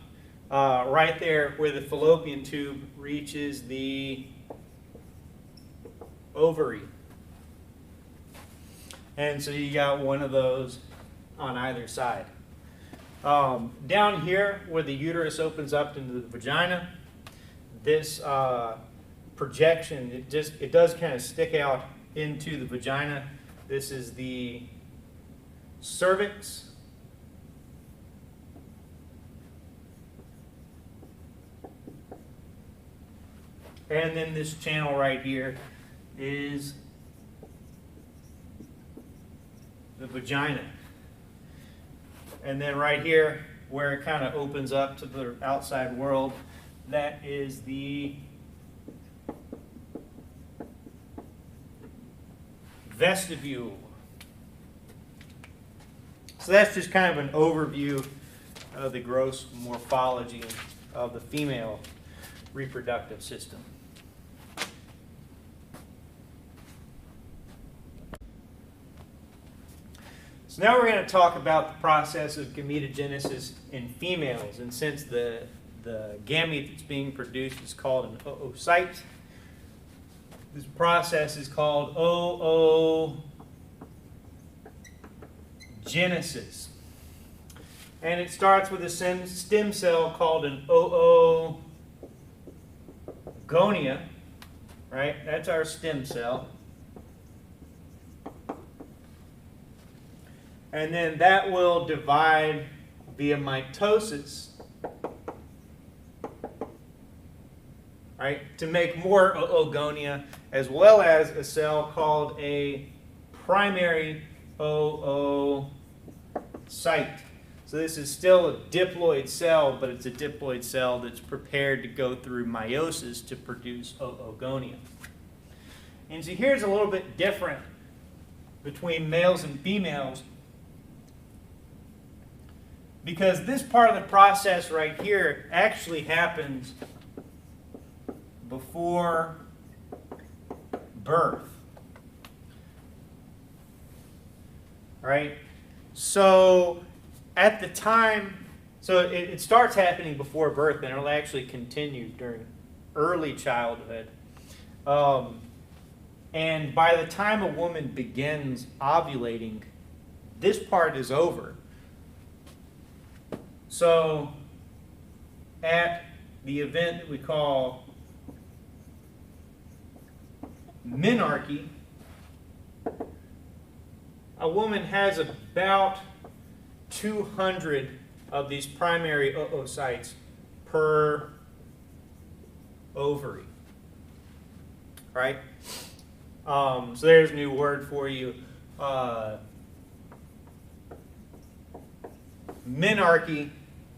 right there where the fallopian tube reaches the ovary. And so you got one of those on either side. Down here where the uterus opens up into the vagina, this projection, it does kind of stick out into the vagina. This is the cervix. And then this channel right here is the vagina. And then right here, where it kind of opens up to the outside world, that is the vestibule. So that's just kind of an overview of the gross morphology of the female reproductive system. So now we're going to talk about the process of gametogenesis in females. And since the gamete that's being produced is called an oocyte, this process is called oogenesis. And it starts with a stem cell called an oogonia, right? That's our stem cell. And then that will divide via mitosis, right, to make more oogonia, as well as a cell called a primary oocyte. So this is still a diploid cell, but it's a diploid cell that's prepared to go through meiosis to produce oogonia. And so here's a little bit different between males and females, because this part of the process right here actually happens before birth. Right? So at the time, so it starts happening before birth, and it'll actually continue during early childhood. And by the time a woman begins ovulating, this part is over. So at the event that we call menarche, a woman has about 200 of these primary oocytes per ovary, right? So there's a new word for you. Menarche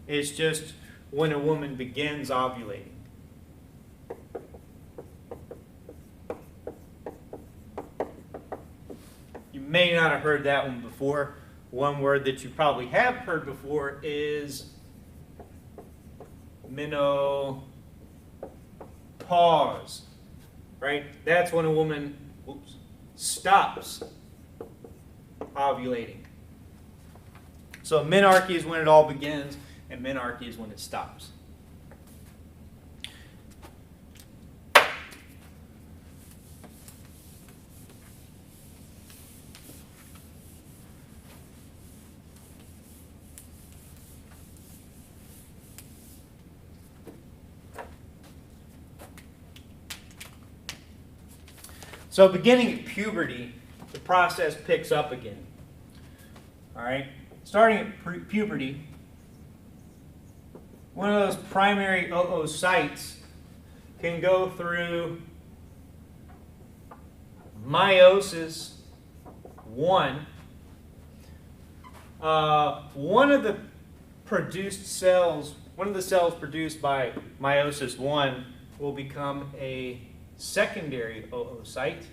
is just when a woman begins ovulating. You may not have heard that one before. One word that you probably have heard before is menopause, right? That's when a woman stops ovulating. So menarche is when it all begins, and menarche is when it stops. So beginning at puberty, the process picks up again. All right? Starting at puberty, one of those primary oocytes can go through meiosis 1. One of the cells produced by meiosis 1 will become a secondary oocyte,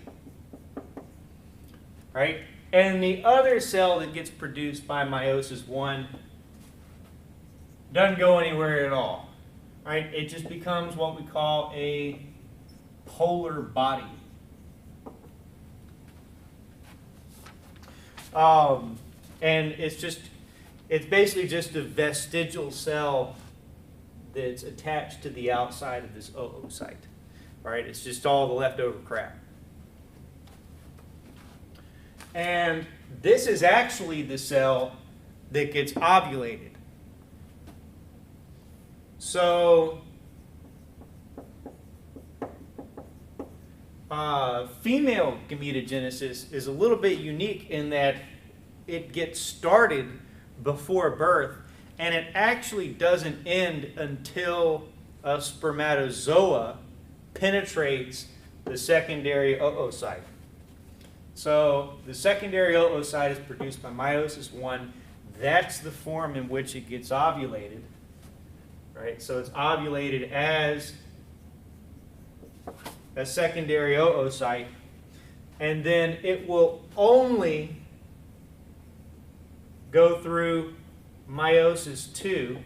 right? And the other cell that gets produced by meiosis 1 doesn't go anywhere at all, right? It just becomes what we call a polar body. And it's basically just a vestigial cell that's attached to the outside of this oocyte. Right? It's just all the leftover crap. And this is actually the cell that gets ovulated. So female gametogenesis is a little bit unique in that it gets started before birth, and it actually doesn't end until a spermatozoa penetrates the secondary oocyte. So the secondary oocyte is produced by meiosis 1. That's the form in which it gets ovulated, right? So it's ovulated as a secondary oocyte, and then it will only go through meiosis 2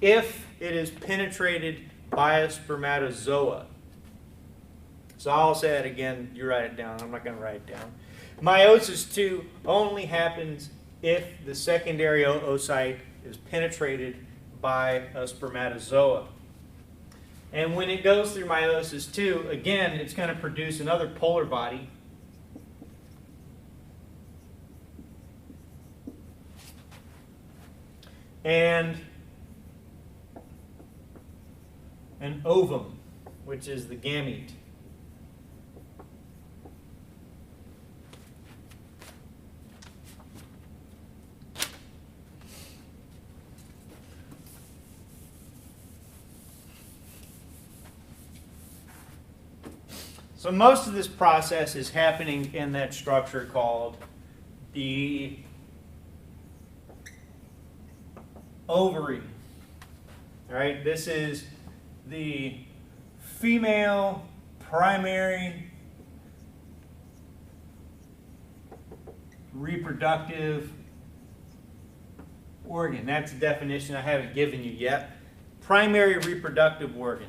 if it is penetrated by a spermatozoa. So I'll say it again, you write it down, I'm not going to write it down. Meiosis 2 only happens if the secondary oocyte is penetrated by a spermatozoa. And when it goes through meiosis 2, again, it's going to produce another polar body. And an ovum, which is the gamete. So most of this process is happening in that structure called the ovary. All right, this is the female primary reproductive organ. That's a definition I haven't given you yet. Primary reproductive organ.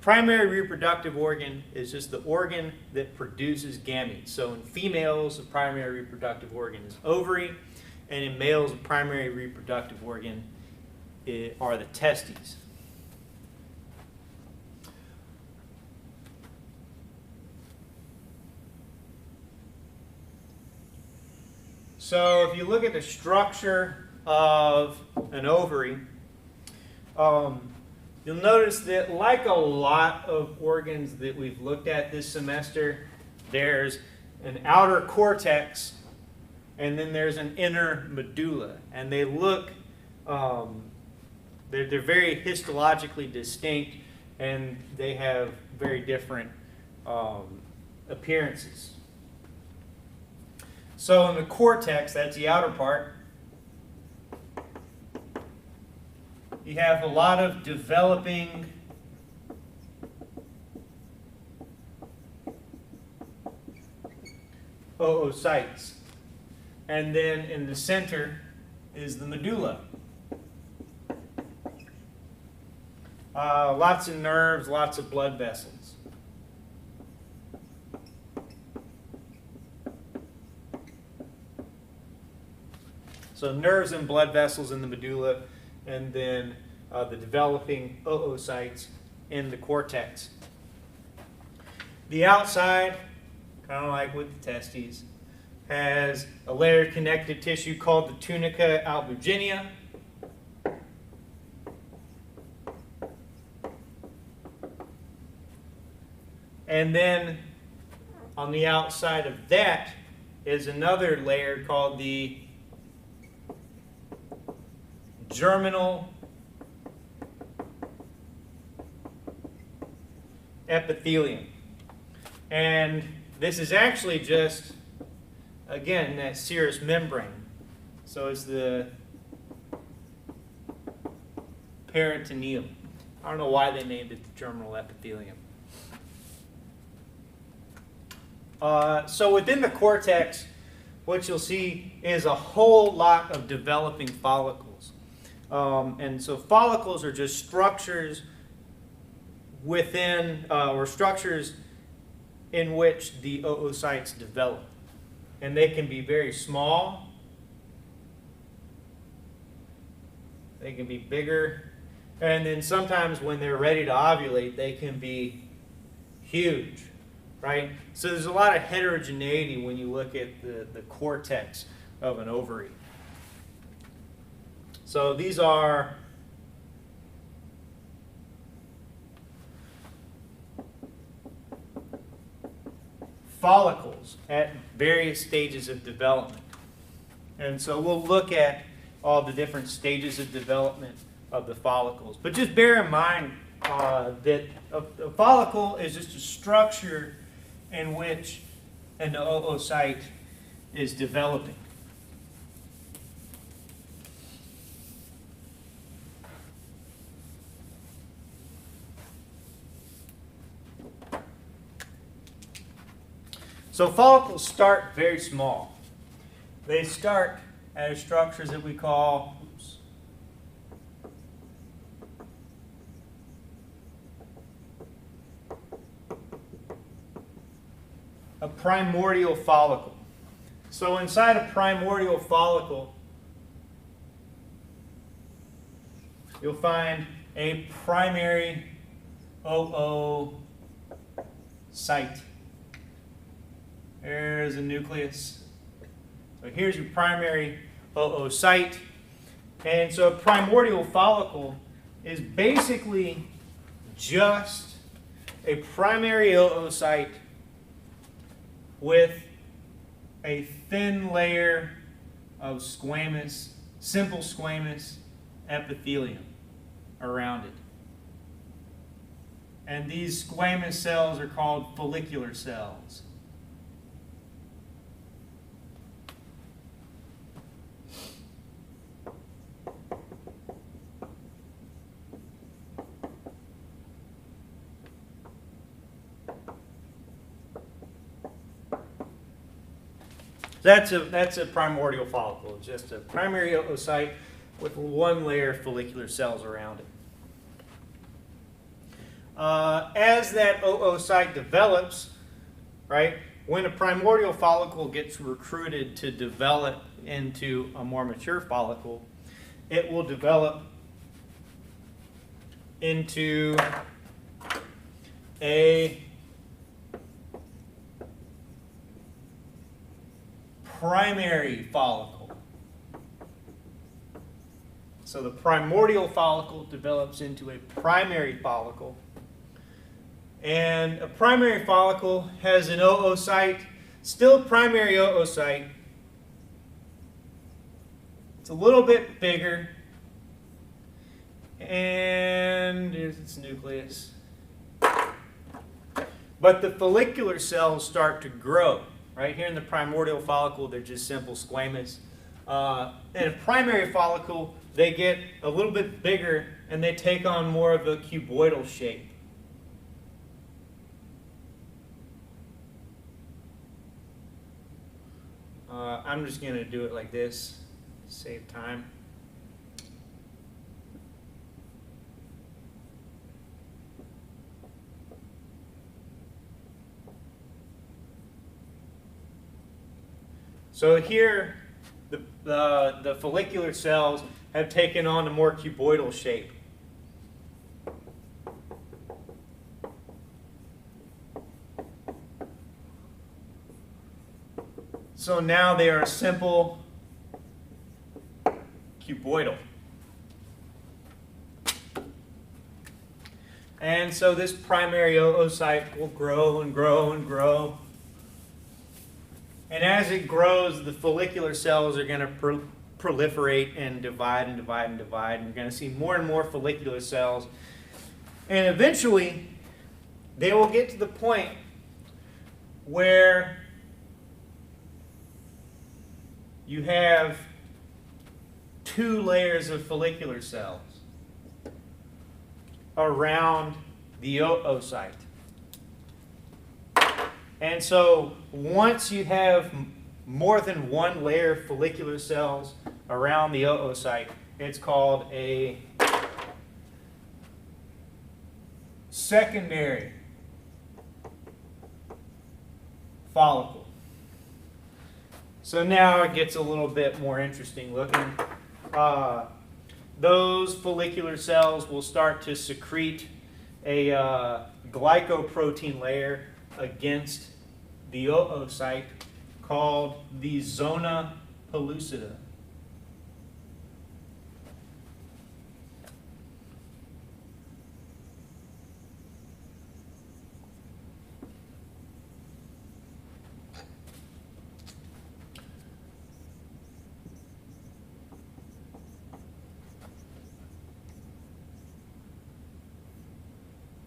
Primary reproductive organ is just the organ that produces gametes. So in females, the primary reproductive organ is ovary. And in males, the primary reproductive organ are the testes. So if you look at the structure of an ovary, you'll notice that, like a lot of organs that we've looked at this semester, there's an outer cortex and then there's an inner medulla. And they look, they're very histologically distinct, and they have very different appearances. So in the cortex, that's the outer part, you have a lot of developing oocytes. And then in the center is the medulla. Lots of nerves, lots of blood vessels. So nerves and blood vessels in the medulla, and then the developing oocytes in the cortex. The outside, kind of like with the testes, has a layer of connective tissue called the tunica albuginea. And then on the outside of that is another layer called the germinal epithelium. And this is actually just, again, that serous membrane. So it's the peritoneum. I don't know why they named it the germinal epithelium. So within the cortex, what you'll see is a whole lot of developing follicles. And so follicles are just structures within, or structures in which the oocytes develop. And they can be very small, they can be bigger, and then sometimes when they're ready to ovulate, they can be huge, right? So there's a lot of heterogeneity when you look at the cortex of an ovary. So these are follicles at various stages of development. And so we'll look at all the different stages of development of the follicles. But just bear in mind that a follicle is just a structure in which an oocyte is developing. So follicles start very small. They start as structures that we call a primordial follicle. So inside a primordial follicle, you'll find a primary oocyte. There's a nucleus. So here's your primary oocyte. And so a primordial follicle is basically just a primary oocyte with a thin layer of squamous, simple squamous epithelium around it. And these squamous cells are called follicular cells. That's a primordial follicle, just a primary oocyte with one layer of follicular cells around it. As that oocyte develops, right, When a primordial follicle gets recruited to develop into a more mature follicle, it will develop into a primary follicle. So the primordial follicle develops into a primary follicle. And a primary follicle has an oocyte, still primary oocyte. It's a little bit bigger. And here's its nucleus. But the follicular cells start to grow. Right here in the primordial follicle, they're just simple squamous. In a primary follicle, they get a little bit bigger and they take on more of a cuboidal shape. I'm just going to do it like this, save time. So here, the follicular cells have taken on a more cuboidal shape. So now they are a simple cuboidal. And so this primary oocyte will grow and grow and grow. And as it grows, the follicular cells are going to proliferate and divide and divide and divide. And you're going to see more and more follicular cells. And eventually, they will get to the point where you have 2 layers of follicular cells around the oocyte. And so once you have more than 1 layer of follicular cells around the oocyte, it's called a secondary follicle. So now it gets a little bit more interesting looking. Those follicular cells will start to secrete a glycoprotein layer against the oocyte called the zona pellucida.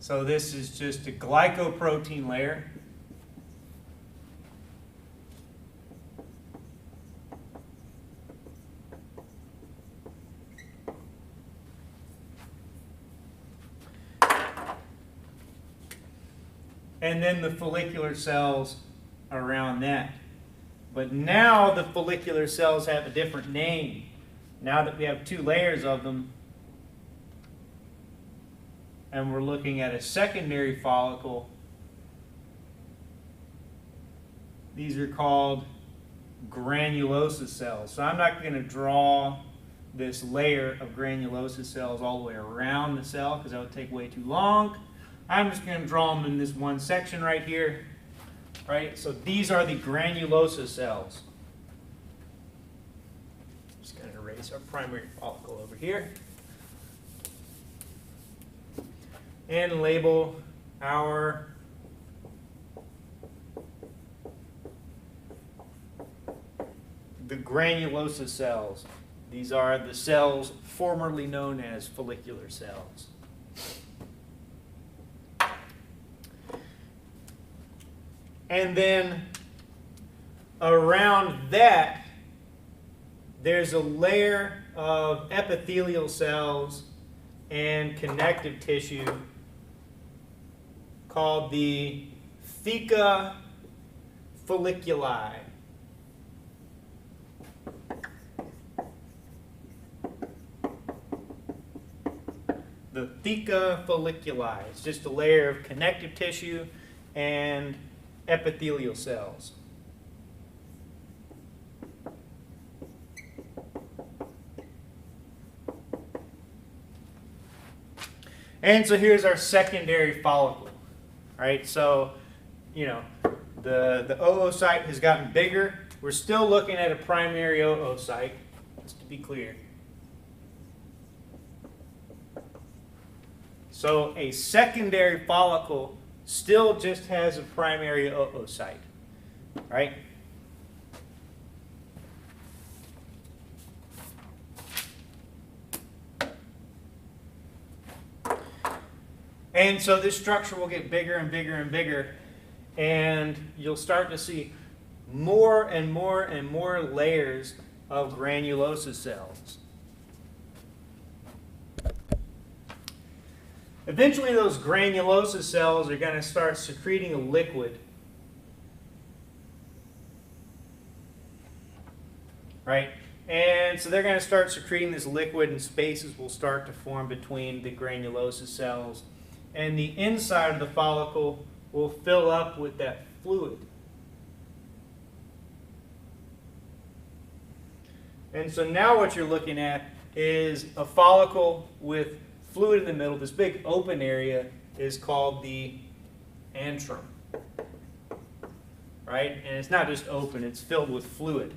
So this is just a glycoprotein layer. And then the follicular cells around that. But now the follicular cells have a different name. Now that we have 2 layers of them, and we're looking at a secondary follicle, these are called granulosa cells. So I'm not going to draw this layer of granulosa cells all the way around the cell because that would take way too long. I'm just going to draw them in this one section right here. Right? So these are the granulosa cells. Just going to erase our primary follicle over here. And label our the granulosa cells. These are the cells formerly known as follicular cells. And then around that, there's a layer of epithelial cells and connective tissue called the theca folliculi. The theca folliculi. It's just a layer of connective tissue and epithelial cells. And so here's our secondary follicle, right? So, you know, the oocyte has gotten bigger. We're still looking at a primary oocyte, just to be clear. So a secondary follicle still just has a primary oocyte, right? And so this structure will get bigger and bigger and bigger, and you'll start to see more and more and more layers of granulosa cells. Eventually those granulosa cells are going to start secreting a liquid, right? And so they're going to start secreting this liquid, and spaces will start to form between the granulosa cells. And the inside of the follicle will fill up with that fluid. And so now what you're looking at is a follicle with fluid in the middle. This big open area is called the antrum, right? And it's not just open, it's filled with fluid.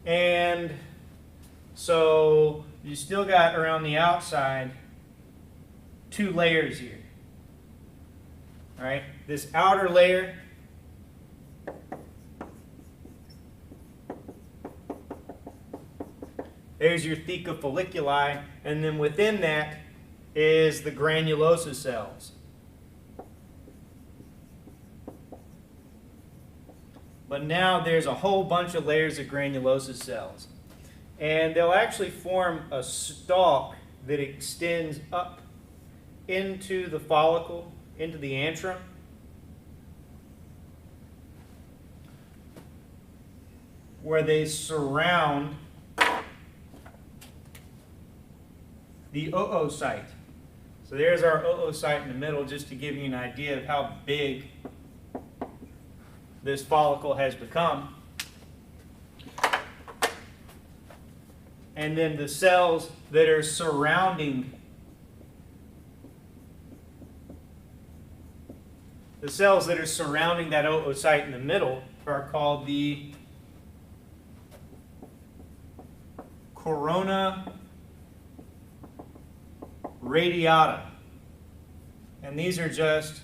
And so you still got around the outside 2 layers here, right? This outer layer there's your theca folliculi, and then within that is the granulosa cells. But now there's a whole bunch of layers of granulosa cells, and they'll actually form a stalk that extends up into the follicle, into the antrum. Where they surround the oocyte. So there's our oocyte in the middle, just to give you an idea of how big this follicle has become. And then the cells that are surrounding that oocyte in the middle are called the corona radiata. And these are just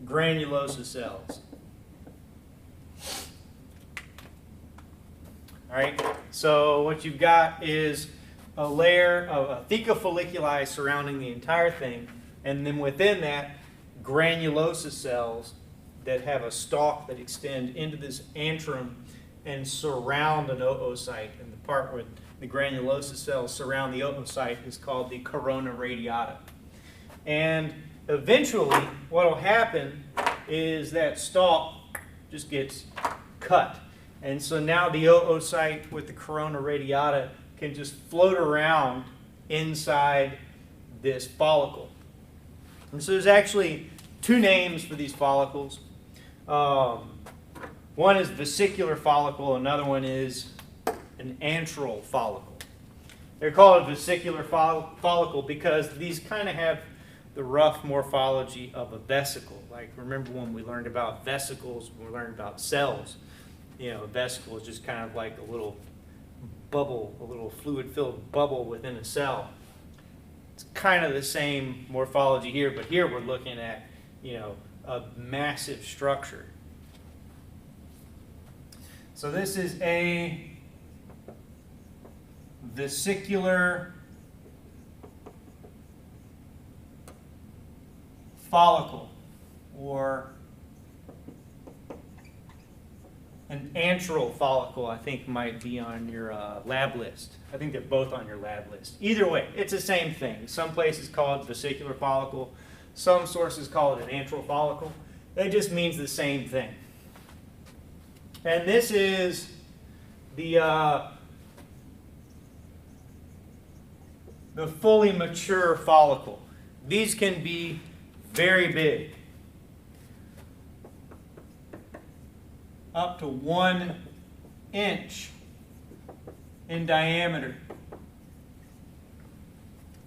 granulosa cells. All right, so what you've got is a layer of a theca folliculi surrounding the entire thing, and then within that, granulosa cells that have a stalk that extend into this antrum and surround an oocyte. And the part where the granulosa cells surround the oocyte is called the corona radiata. And eventually, what will happen is that stalk just gets cut. And so now the oocyte with the corona radiata can just float around inside this follicle. And so there's actually 2 names for these follicles. One is vesicular follicle, another one is an antral follicle. They're called a vesicular follicle because these kind of have the rough morphology of a vesicle. Like, remember when we learned about vesicles, when we learned about cells? You know, a vesicle is just kind of like a little bubble, a little fluid-filled bubble within a cell. It's kind of the same morphology here, but here we're looking at, you know, a massive structure. So this is a vesicular follicle, or an antral follicle, I think, might be on your lab list. I think they're both on your lab list. Either way, it's the same thing. Some places call it vesicular follicle. Some sources call it an antral follicle. It just means the same thing. And this is the fully mature follicle. These can be very big. up to 1 inch in diameter.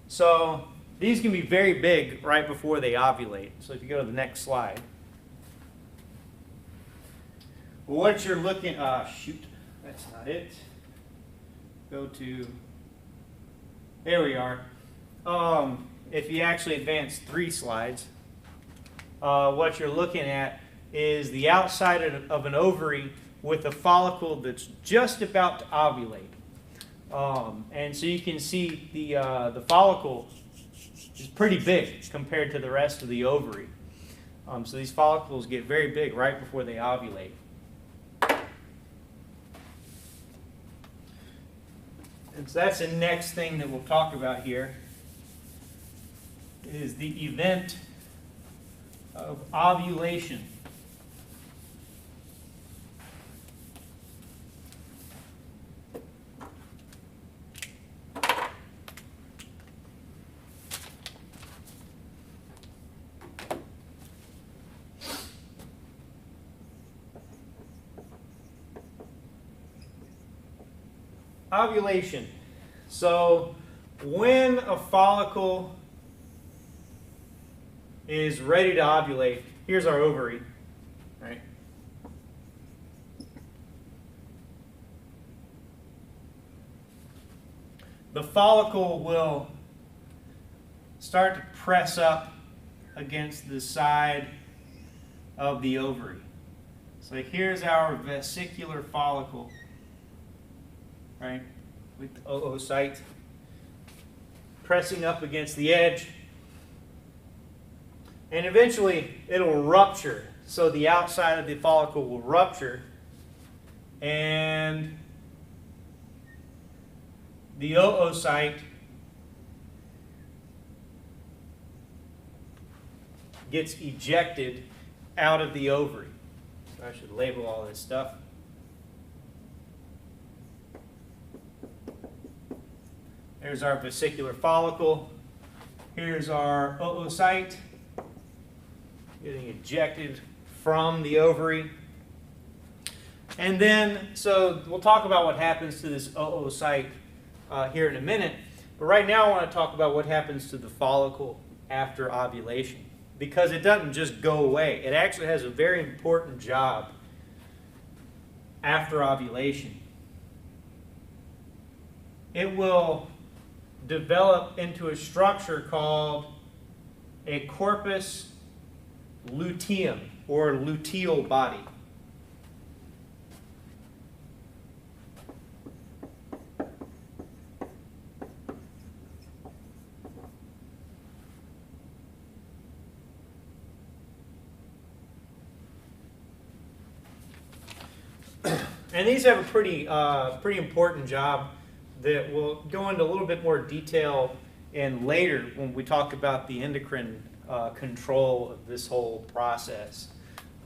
So these can be very big right before they ovulate. So if you go to the next slide. What you're looking, shoot, that's not it. Go to, there we are. If you actually advance 3 slides, what you're looking at is the outside of an ovary with a follicle that's just about to ovulate. And so you can see the follicle is pretty big compared to the rest of the ovary. So these follicles get very big right before they ovulate. And so that's the next thing that we'll talk about here, is the event of ovulation. Ovulation. So when a follicle is ready to ovulate, here's our ovary, right? The follicle will start to press up against the side of the ovary. So here's our vesicular follicle, right, with the oocyte pressing up against the edge, and eventually it'll rupture. So the outside of the follicle will rupture, and the oocyte gets ejected out of the ovary. So I should label all this stuff. There's our vesicular follicle. Here's our oocyte getting ejected from the ovary. And then, so we'll talk about what happens to this oocyte here in a minute. But right now I want to talk about what happens to the follicle after ovulation, because it doesn't just go away. It actually has a very important job after ovulation. It will develop into a structure called a corpus luteum, or luteal body. And these have a pretty important job that we'll go into a little bit more detail in later when we talk about the endocrine control of this whole process.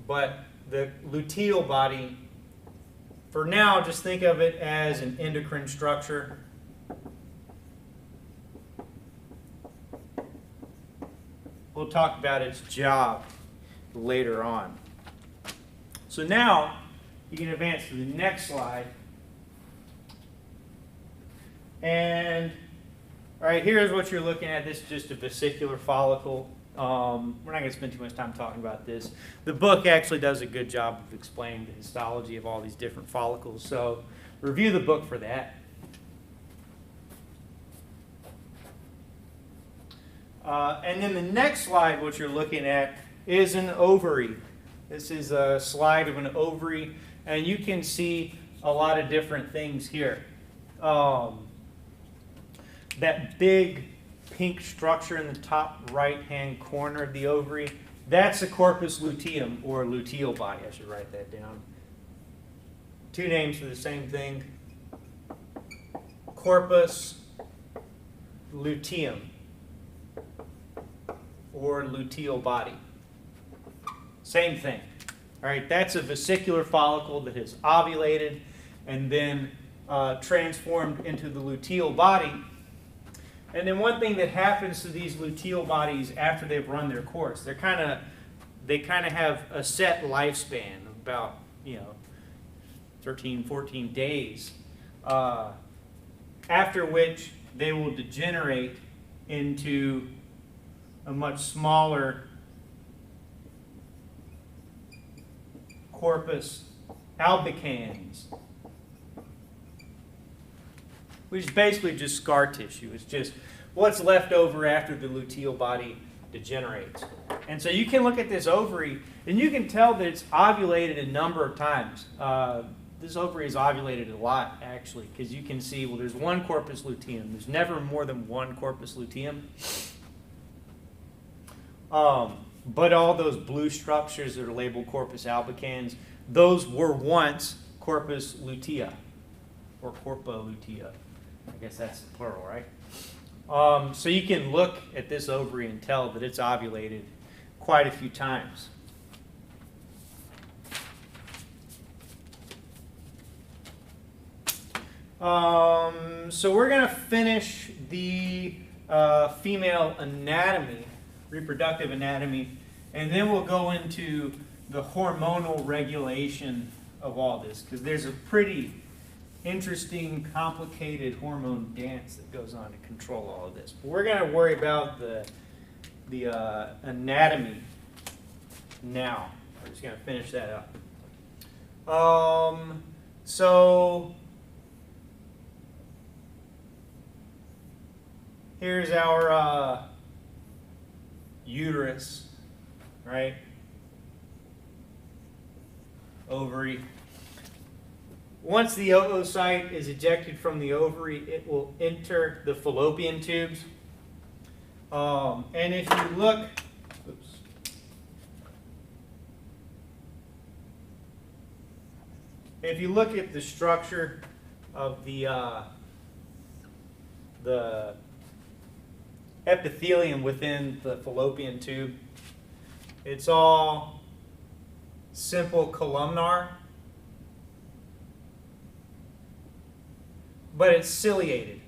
But the luteal body, for now, just think of it as an endocrine structure. We'll talk about its job later on. So now, you can advance to the next slide. And, all right, here's what you're looking at. This is just a vesicular follicle. We're not going to spend too much time talking about this. The book actually does a good job of explaining the histology of all these different follicles. So review the book for that. And then the next slide, what you're looking at, is an ovary. This is a slide of an ovary, and you can see a lot of different things here. That big pink structure in the top right-hand corner of the ovary, that's a corpus luteum, or luteal body. I should write that down. Two names for the same thing. Corpus luteum, or luteal body. Same thing. All right, that's a vesicular follicle that has ovulated and then transformed into the luteal body. And then one thing that happens to these luteal bodies after they've run their course, they kind of have a set lifespan of about 13, 14 days, after which they will degenerate into a much smaller corpus albicans, which is basically just scar tissue. It's just what's left over after the luteal body degenerates. And so you can look at this ovary, and you can tell that it's ovulated a number of times. This ovary is ovulated a lot, actually, because you can see, well, there's one corpus luteum. There's never more than one corpus luteum. But all those blue structures that are labeled corpus albicans, those were once corpus lutea, or corpa lutea. I guess that's the plural, right? So you can look at this ovary and tell that it's ovulated quite a few times. So we're going to finish the female anatomy, reproductive anatomy, and then we'll go into the hormonal regulation of all this, because there's a pretty interesting, complicated hormone dance that goes on to control all of this. But we're going to worry about the anatomy now. We're just going to finish that up. So here's our uterus, right? Ovary. Once the oocyte is ejected from the ovary, it will enter the fallopian tubes. And if you look, if you look at the structure of the epithelium within the fallopian tube, it's all simple columnar, but it's ciliated.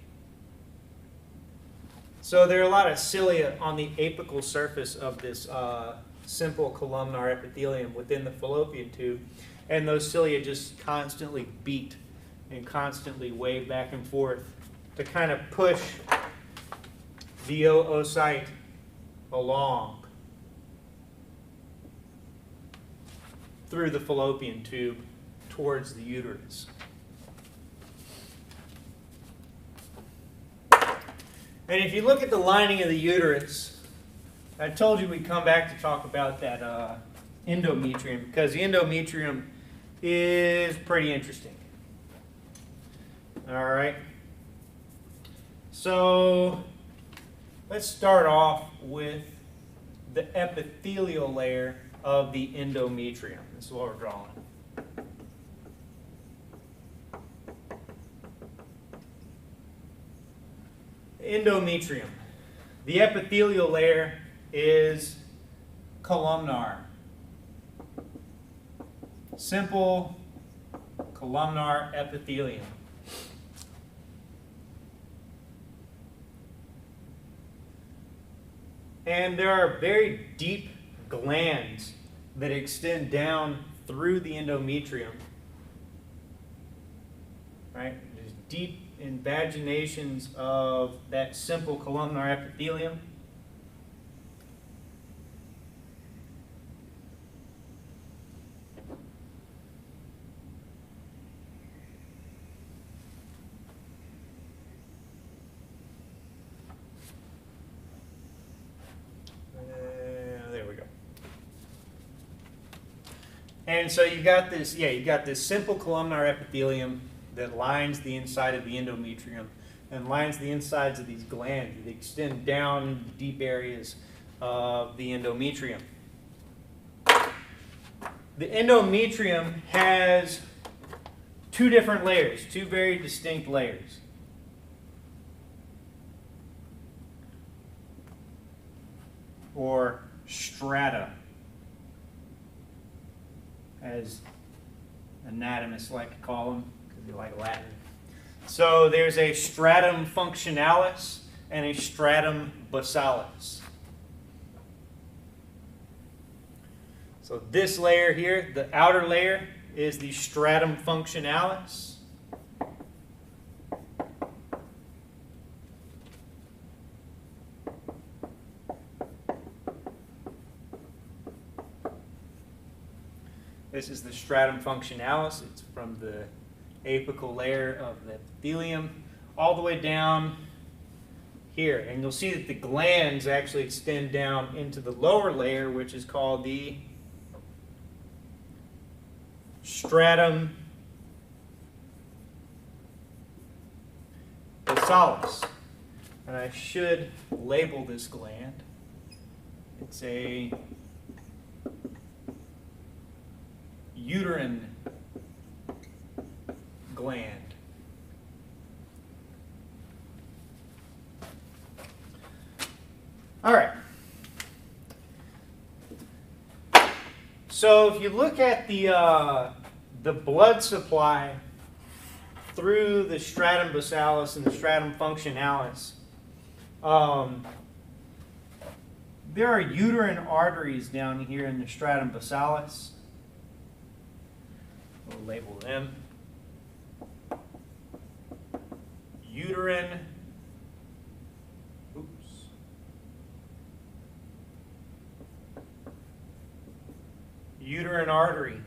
So there are a lot of cilia on the apical surface of this simple columnar epithelium within the fallopian tube, and those cilia just constantly beat and constantly wave back and forth to kind of push the oocyte along through the fallopian tube towards the uterus. And if you look at the lining of the uterus, I told you we'd come back to talk about that endometrium, because the endometrium is pretty interesting. All right. So let's start off with the epithelial layer of the endometrium. This is what we're drawing. Endometrium. The epithelial layer is columnar. Simple columnar epithelium. And there are very deep glands that extend down through the endometrium. Right? There's deep invaginations of that simple columnar epithelium. There we go. And so you got this, you got this simple columnar epithelium that lines the inside of the endometrium and lines the insides of these glands that extend down into the deep areas of the endometrium. The endometrium has two different layers, two very distinct layers. Or strata, as anatomists like to call them, because they like Latin. So there's a stratum functionalis and a stratum basalis. So this layer here, the outer layer, is the stratum functionalis. This is the stratum functionalis. It's from the apical layer of the epithelium all the way down here. And you'll see that the glands actually extend down into the lower layer, which is called the stratum basalis. And I should label this gland. It's a uterine gland. All right. So if you look at the blood supply through the stratum basalis and the stratum functionalis, there are uterine arteries down here in the stratum basalis. We'll label them uterine artery.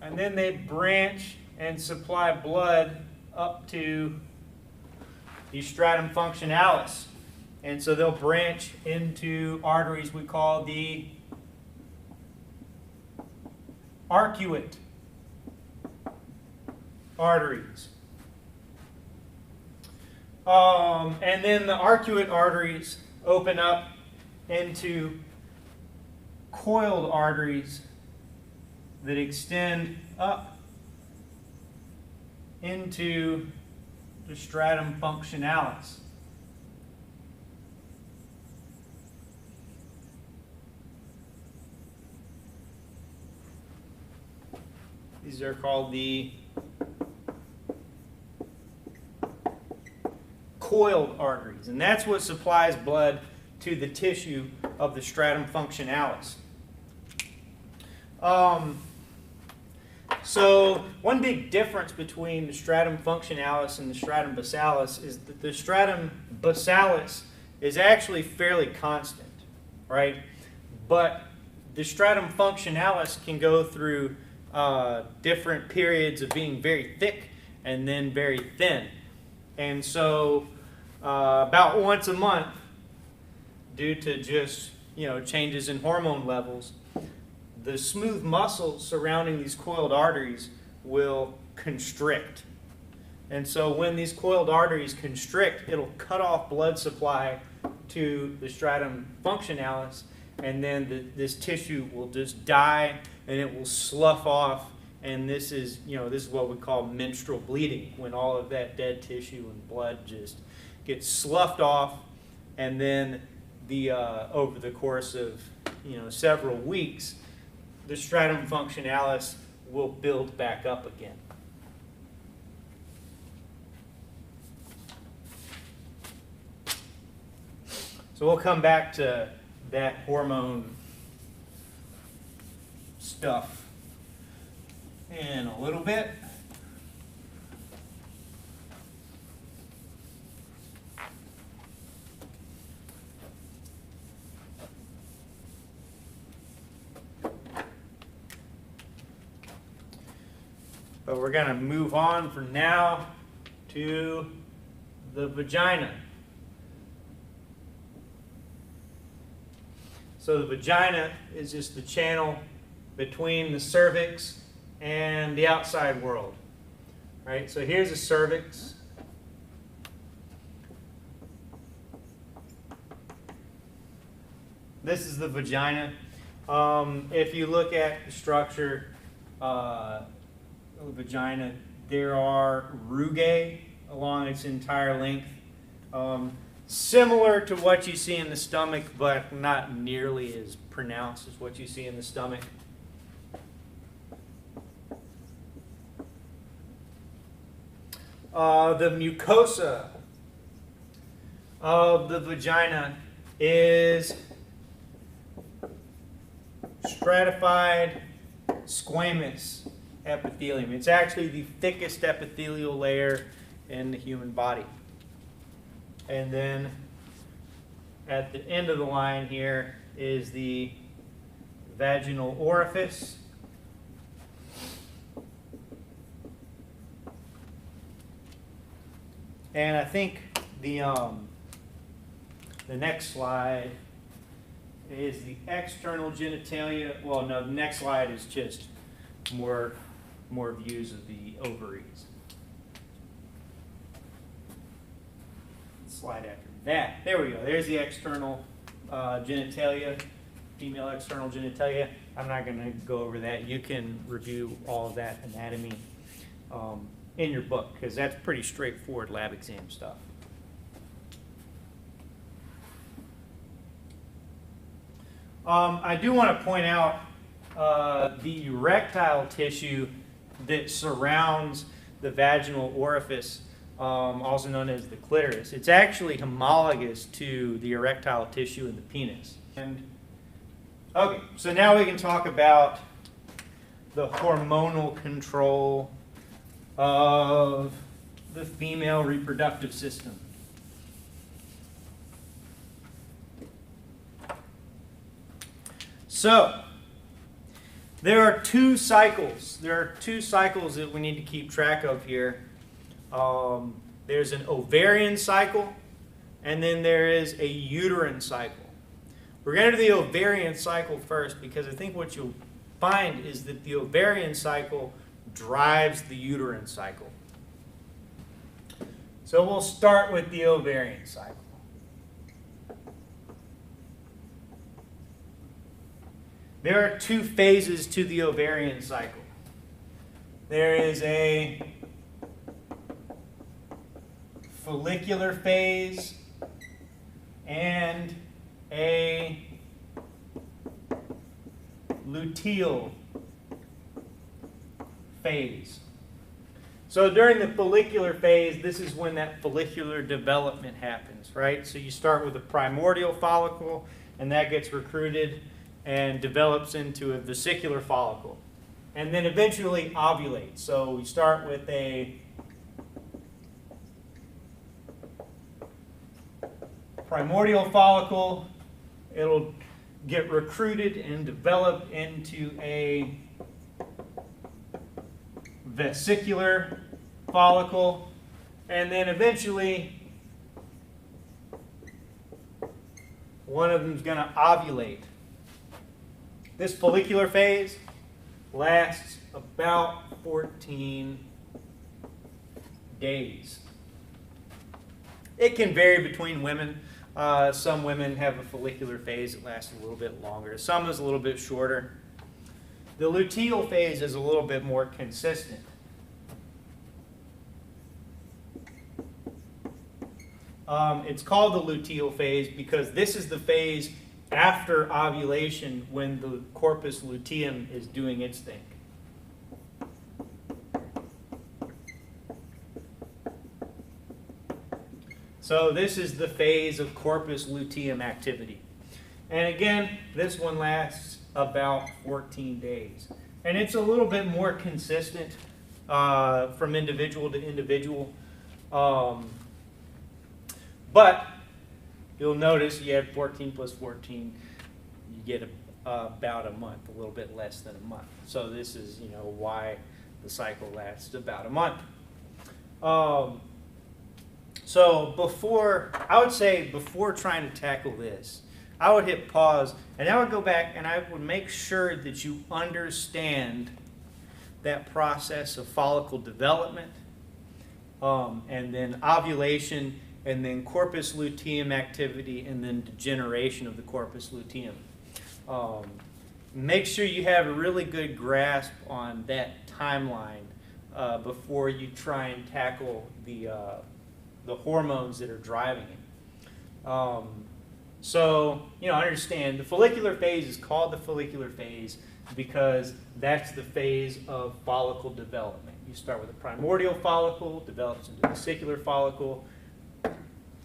And then they branch and supply blood up to the stratum functionalis. And so they'll branch into arteries we call the arcuate arteries. And then the arcuate arteries open up into coiled arteries that extend up into the stratum functionalis. These are called the coiled arteries, and that's what supplies blood to the tissue of the stratum functionalis. So one big difference between the stratum functionalis and the stratum basalis is that the stratum basalis is actually fairly constant, right? But the stratum functionalis can go through different periods of being very thick and then very thin. And so about once a month, due to just changes in hormone levels, the smooth muscles surrounding these coiled arteries will constrict. And so when these coiled arteries constrict, it'll cut off blood supply to the stratum functionalis, and then this tissue will just die and it will slough off. And this is what we call menstrual bleeding, when all of that dead tissue and blood just gets sloughed off, and then over the course of several weeks, the stratum functionalis will build back up again. So we'll come back to that hormone stuff in a little bit. But we're going to move on for now to the vagina. So the vagina is just the channel between the cervix and the outside world. Right? So here's the cervix. This is the vagina. If you look at the structure of the vagina, there are rugae along its entire length. Similar to what you see in the stomach, but not nearly as pronounced as what you see in the stomach. The mucosa of the vagina is stratified squamous epithelium. It's actually the thickest epithelial layer in the human body. And then at the end of the line here is the vaginal orifice. And I think the next slide is the external genitalia. Well, no, the next slide is just more views of the ovaries. Slide after that. There we go. There's the external genitalia, female external genitalia. I'm not going to go over that. You can review all of that anatomy in your book, because that's pretty straightforward lab exam stuff. I do want to point out the erectile tissue that surrounds the vaginal orifice, also known as the clitoris. It's actually homologous to the erectile tissue in the penis. Okay, so now we can talk about the hormonal control of the female reproductive system. So, there are two cycles. There are two cycles that we need to keep track of here. There's an ovarian cycle, and then there is a uterine cycle. We're going to do the ovarian cycle first, because I think what you'll find is that the ovarian cycle drives the uterine cycle. So we'll start with the ovarian cycle. There are two phases to the ovarian cycle. There is a follicular phase and a luteal phase. So during the follicular phase, this is when that follicular development happens, right? So you start with a primordial follicle, and that gets recruited and develops into a vesicular follicle, and then eventually ovulates. So we start with a primordial follicle. It'll get recruited and develop into a vesicular follicle, and then eventually one of them is going to ovulate. This follicular phase lasts about 14 days. It can vary between women. Some women have a follicular phase that lasts a little bit longer. Some is a little bit shorter. The luteal phase is a little bit more consistent. It's called the luteal phase because this is the phase after ovulation when the corpus luteum is doing its thing. So this is the phase of corpus luteum activity. And again, this one lasts about 14 days. And it's a little bit more consistent from individual to individual. But you'll notice you add 14 plus 14, you get about a month, a little bit less than a month. So this is, why the cycle lasts about a month. So I would say before trying to tackle this, I would hit pause and I would go back and I would make sure that you understand that process of follicle development, and then ovulation, and then corpus luteum activity, and then degeneration of the corpus luteum. Make sure you have a really good grasp on that timeline before you try and tackle the hormones that are driving it. So, understand the follicular phase is called the follicular phase because that's the phase of follicle development. You start with a primordial follicle, develops into a vesicular follicle,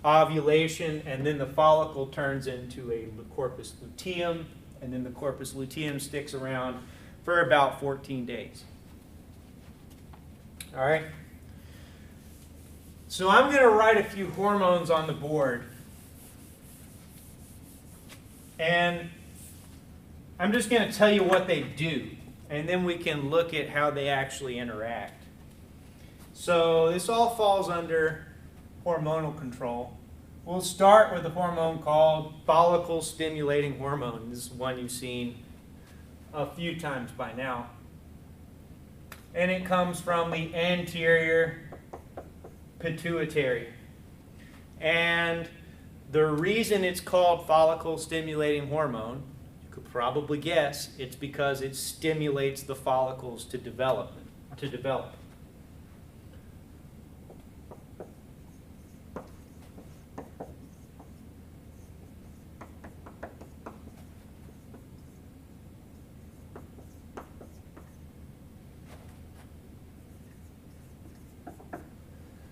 ovulation, and then the follicle turns into a corpus luteum, and then the corpus luteum sticks around for about 14 days. All right? So I'm going to write a few hormones on the board. And I'm just going to tell you what they do. And then we can look at how they actually interact. So this all falls under hormonal control. We'll start with a hormone called follicle stimulating hormone. This is one you've seen a few times by now. And it comes from the anterior pituitary. And the reason it's called follicle stimulating hormone, you could probably guess, it's because it stimulates the follicles to develop.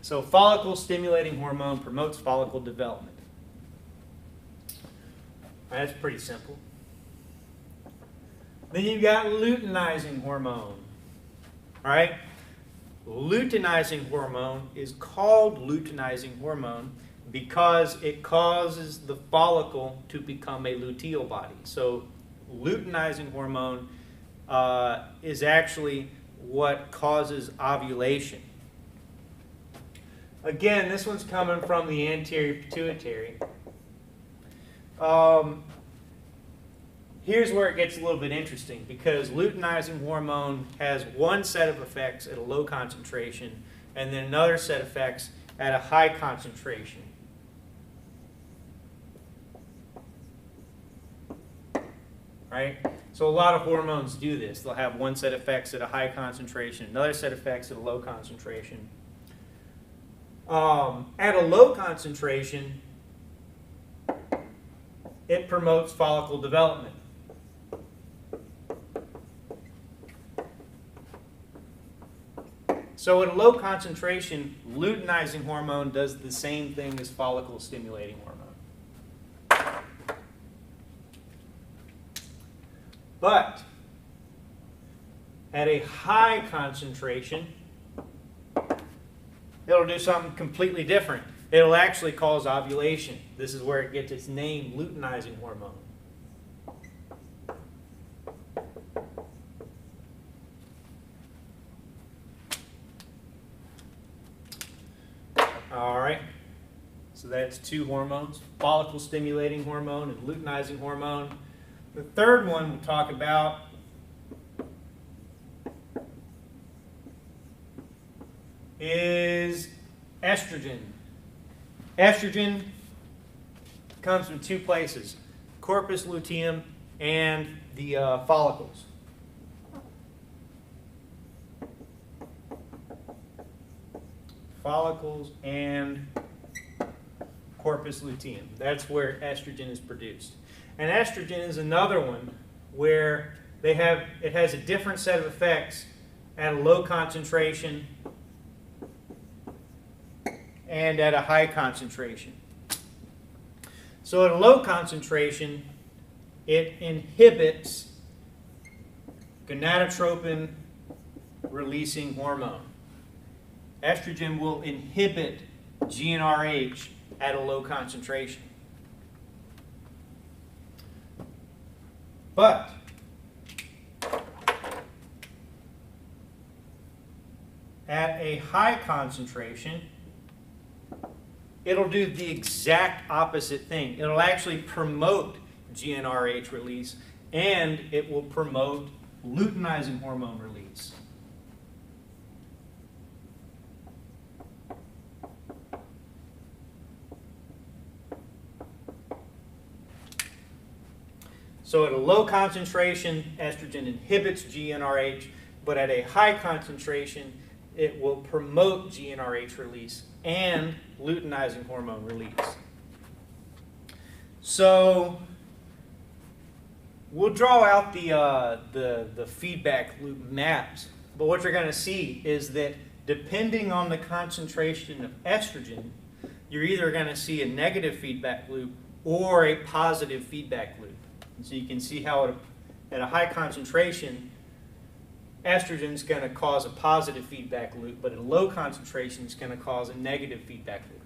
So follicle stimulating hormone promotes follicle development. That's pretty simple. Then you've got luteinizing hormone. All right? Luteinizing hormone is called luteinizing hormone because it causes the follicle to become a luteal body. So luteinizing hormone is actually what causes ovulation. Again, this one's coming from the anterior pituitary. Here's where it gets a little bit interesting because luteinizing hormone has one set of effects at a low concentration and then another set of effects at a high concentration. Right? So a lot of hormones do this. They'll have one set of effects at a high concentration, another set of effects at a low concentration. At a low concentration, it promotes follicle development. So at a low concentration, luteinizing hormone does the same thing as follicle stimulating hormone. But at a high concentration, it'll do something completely different. It'll actually cause ovulation. This is where it gets its name, luteinizing hormone. All right. So that's two hormones, follicle stimulating hormone and luteinizing hormone. The third one we'll talk about is estrogen. Estrogen comes from two places, corpus luteum and the follicles. Follicles and corpus luteum. That's where estrogen is produced. And estrogen is another one where it has a different set of effects at a low concentration and at a high concentration. So at a low concentration, it inhibits gonadotropin releasing hormone. Estrogen will inhibit GnRH at a low concentration. But at a high concentration, it'll do the exact opposite thing. It'll actually promote GnRH release, and it will promote luteinizing hormone release. So at a low concentration, estrogen inhibits GnRH, but at a high concentration, it will promote GnRH release and luteinizing hormone release. So we'll draw out the feedback loop maps, but what you're going to see is that depending on the concentration of estrogen, you're either going to see a negative feedback loop or a positive feedback loop. And so you can see how at a high concentration, estrogen is going to cause a positive feedback loop, but at a low concentration, it's going to cause a negative feedback loop.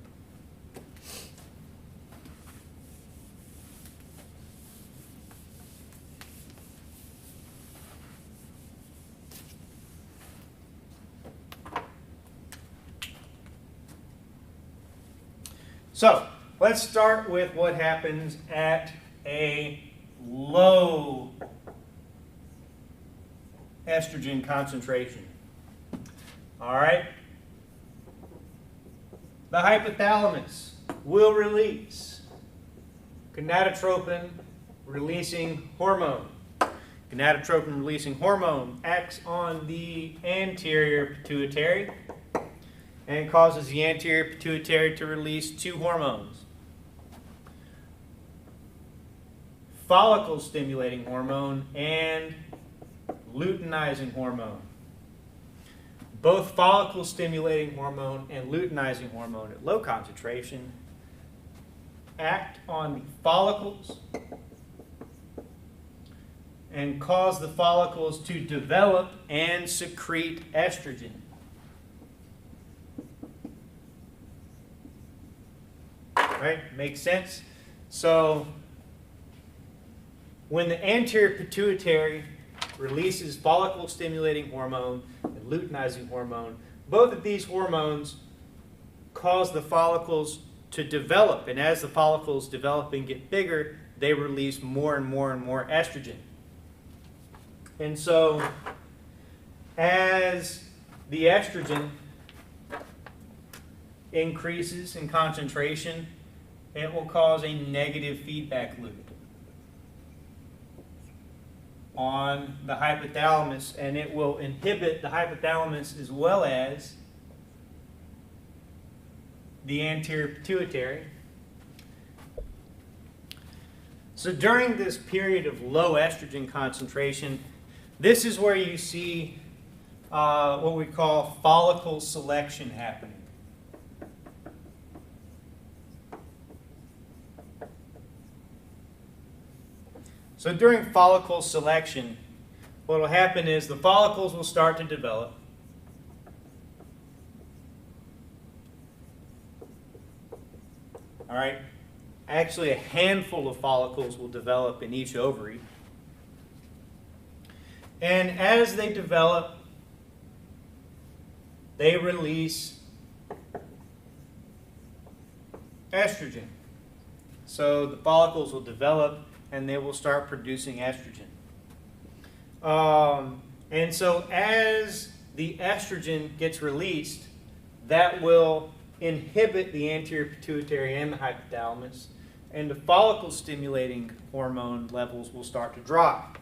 So let's start with what happens at a low estrogen concentration. All right. The hypothalamus will release gonadotropin releasing hormone. Gonadotropin releasing hormone acts on the anterior pituitary and causes the anterior pituitary to release two hormones: follicle stimulating hormone and luteinizing hormone. Both follicle stimulating hormone and luteinizing hormone at low concentration act on the follicles and cause the follicles to develop and secrete estrogen. Right? Makes sense? So when the anterior pituitary releases follicle stimulating hormone and luteinizing hormone, both of these hormones cause the follicles to develop, and as the follicles develop and get bigger, they release more and more and more estrogen. And so as the estrogen increases in concentration, it will cause a negative feedback loop on the hypothalamus, and it will inhibit the hypothalamus as well as the anterior pituitary. So during this period of low estrogen concentration, this is where you see what we call follicle selection happening. So during follicle selection, what will happen is the follicles will start to develop. All right. Actually, a handful of follicles will develop in each ovary. And as they develop, they release estrogen. So the follicles will develop and they will start producing estrogen. And so as the estrogen gets released, that will inhibit the anterior pituitary and the hypothalamus, and the follicle stimulating hormone levels will start to drop.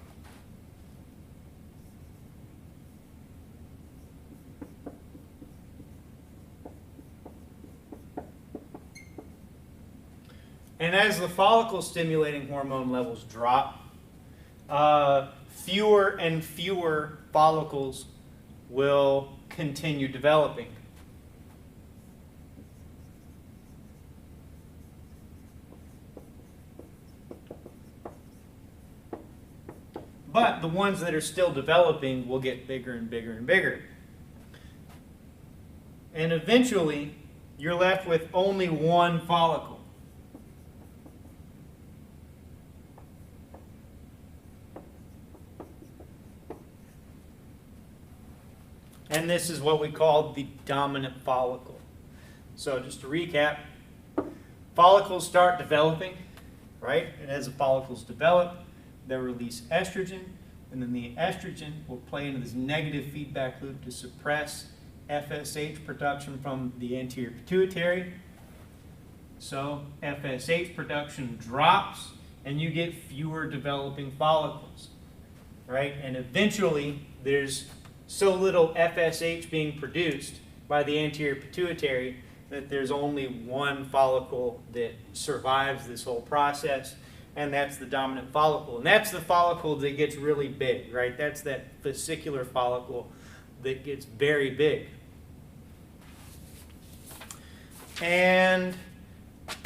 And as the follicle stimulating hormone levels drop, fewer and fewer follicles will continue developing. But the ones that are still developing will get bigger and bigger and bigger. And eventually, you're left with only one follicle. And this is what we call the dominant follicle. So just to recap, follicles start developing, right? And as the follicles develop, they release estrogen, and then the estrogen will play into this negative feedback loop to suppress FSH production from the anterior pituitary. So FSH production drops, and you get fewer developing follicles, right? And eventually, there's so little FSH being produced by the anterior pituitary that there's only one follicle that survives this whole process, and that's the dominant follicle. And that's the follicle that gets really big, right? That's that fascicular follicle that gets very big. And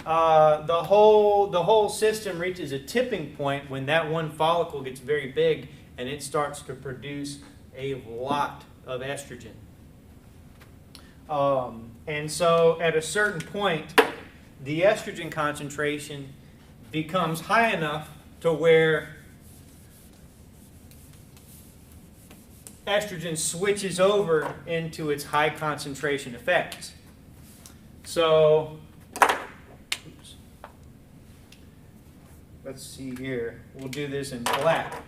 the whole system reaches a tipping point when that one follicle gets very big and it starts to produce a lot of estrogen. And so at a certain point, the estrogen concentration becomes high enough to where estrogen switches over into its high concentration effects. So, oops. Let's see here. We'll do this in black.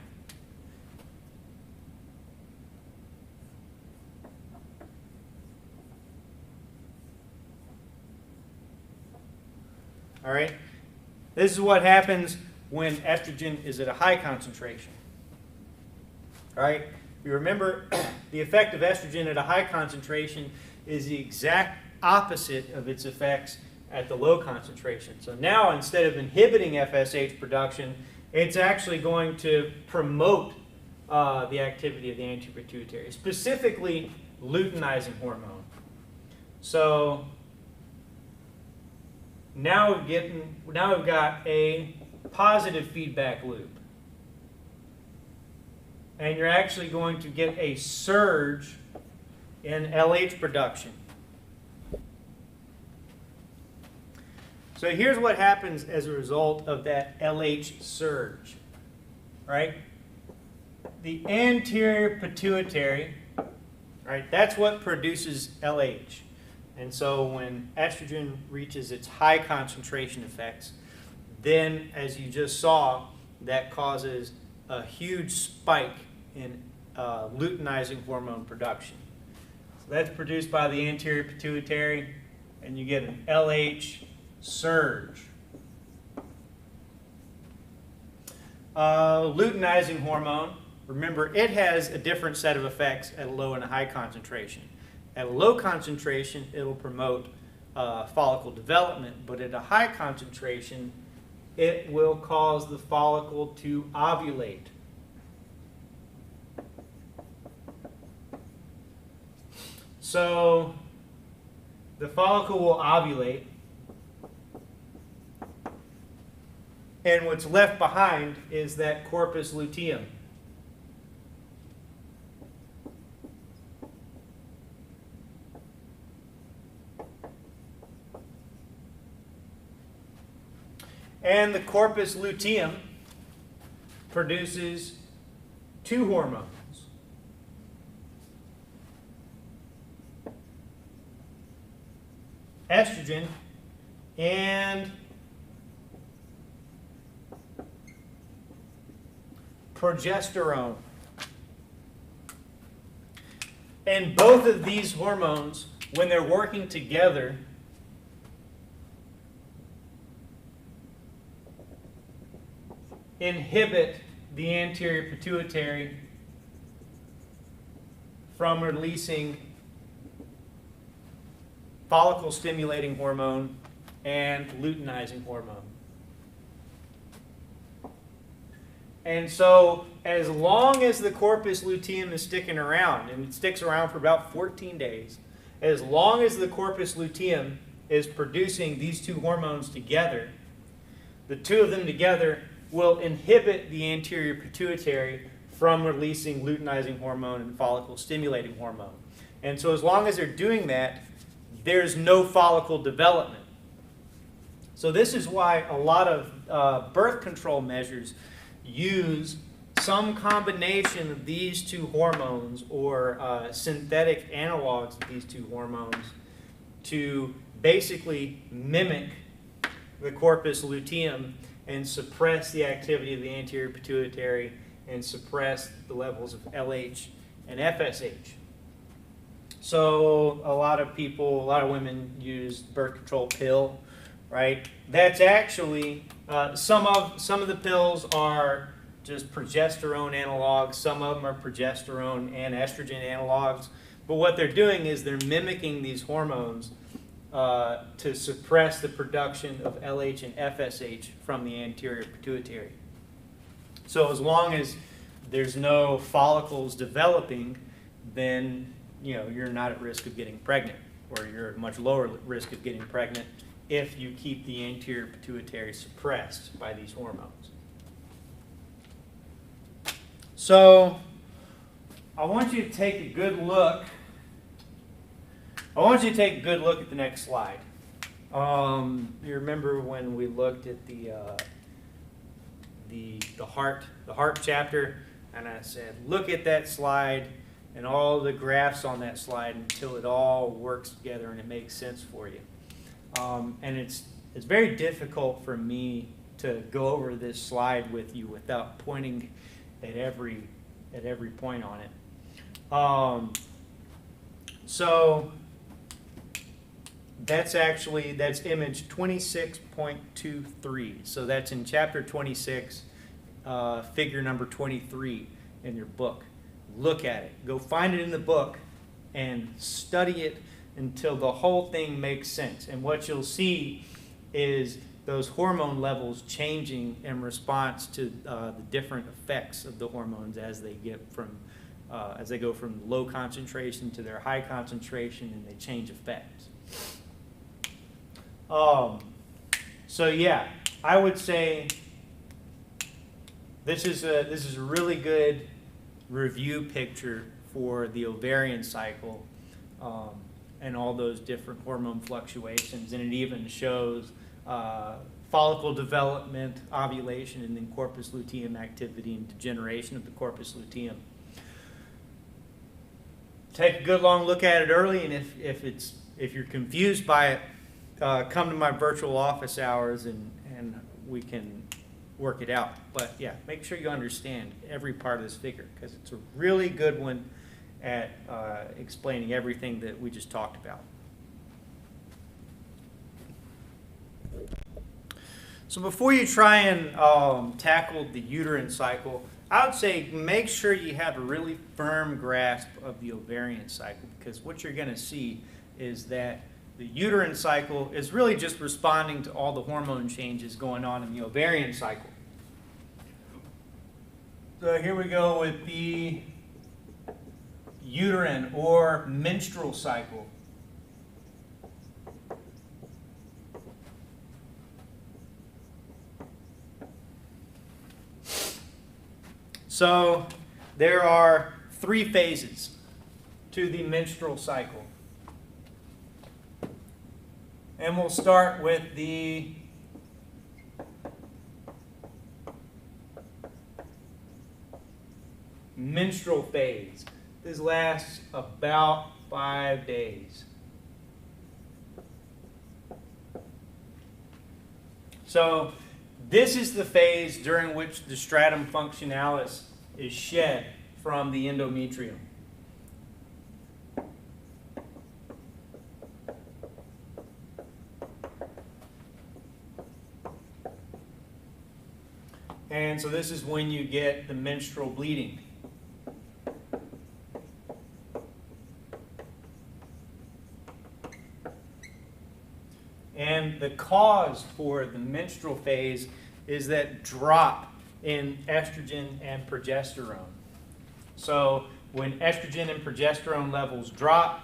All right. This is what happens when estrogen is at a high concentration. All right. You remember the effect of estrogen at a high concentration is the exact opposite of its effects at the low concentration. So now instead of inhibiting FSH production, it's actually going to promote the activity of the anterior pituitary, specifically luteinizing hormone. So now we've got a positive feedback loop. And you're actually going to get a surge in LH production. So here's what happens as a result of that LH surge, right? The anterior pituitary, right, that's what produces LH. And so when estrogen reaches its high concentration effects, then as you just saw, that causes a huge spike in luteinizing hormone production. So that's produced by the anterior pituitary, and you get an LH surge. Luteinizing hormone, remember, it has a different set of effects at a low and a high concentration. At a low concentration, it'll promote follicle development, but at a high concentration, it will cause the follicle to ovulate. So the follicle will ovulate, and what's left behind is that corpus luteum. And the corpus luteum produces two hormones. Estrogen and progesterone. And both of these hormones, when they're working together, inhibit the anterior pituitary from releasing follicle stimulating hormone and luteinizing hormone. And so as long as the corpus luteum is sticking around, and it sticks around for about 14 days, as long as the corpus luteum is producing these two hormones together, the two of them together will inhibit the anterior pituitary from releasing luteinizing hormone and follicle stimulating hormone. And so as long as they're doing that, there's no follicle development. So this is why a lot of birth control measures use some combination of these two hormones or synthetic analogs of these two hormones to basically mimic the corpus luteum and suppress the activity of the anterior pituitary and suppress the levels of LH and FSH. So a lot of people, a lot of women use birth control pill, right? That's actually, some of the pills are just progesterone analogs, some of them are progesterone and estrogen analogs, but what they're doing is they're mimicking these hormones to suppress the production of LH and FSH from the anterior pituitary. So as long as there's no follicles developing, then you're not at risk of getting pregnant, or you're at much lower risk of getting pregnant if you keep the anterior pituitary suppressed by these hormones. So I want you to take a good look. I want you to take a good look at the next slide. You remember when we looked at the heart chapter, and I said, look at that slide and all the graphs on that slide until it all works together and it makes sense for you. And it's very difficult for me to go over this slide with you without pointing at every point on it. So that's image 26.23. So that's in chapter 26, figure number 23 in your book. Look at it. Go find it in the book and study it until the whole thing makes sense. And what you'll see is those hormone levels changing in response to the different effects of the hormones as they go from low concentration to their high concentration, and they change effects. So yeah, I would say this is a really good review picture for the ovarian cycle and all those different hormone fluctuations, and it even shows follicle development, ovulation, and then corpus luteum activity and degeneration of the corpus luteum. Take a good long look at it early, and if you're confused by it, come to my virtual office hours and we can work it out. But yeah, make sure you understand every part of this figure, because it's a really good one at explaining everything that we just talked about. So before you try and tackle the uterine cycle, I would say make sure you have a really firm grasp of the ovarian cycle, because what you're going to see is that the uterine cycle is really just responding to all the hormone changes going on in the ovarian cycle. So here we go with the uterine or menstrual cycle. So there are 3 phases to the menstrual cycle. And we'll start with the menstrual phase. This lasts about 5 days. So this is the phase during which the stratum functionalis is shed from the endometrium. And so this is when you get the menstrual bleeding. And the cause for the menstrual phase is that drop in estrogen and progesterone. So when estrogen and progesterone levels drop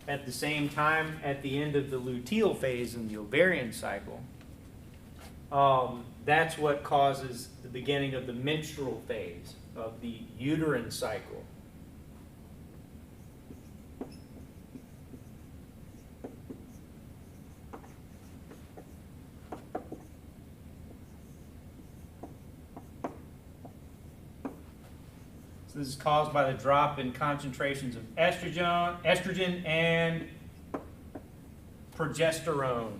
at the same time at the end of the luteal phase in the ovarian cycle, that's what causes the beginning of the menstrual phase of the uterine cycle. So this is caused by the drop in concentrations of estrogen and progesterone.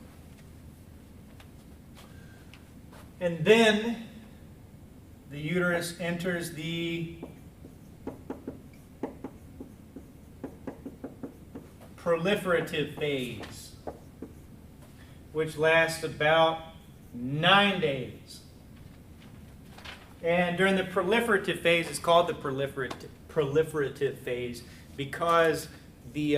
And then the uterus enters the proliferative phase, which lasts about 9 days. And during the proliferative phase, it's called the proliferative phase because the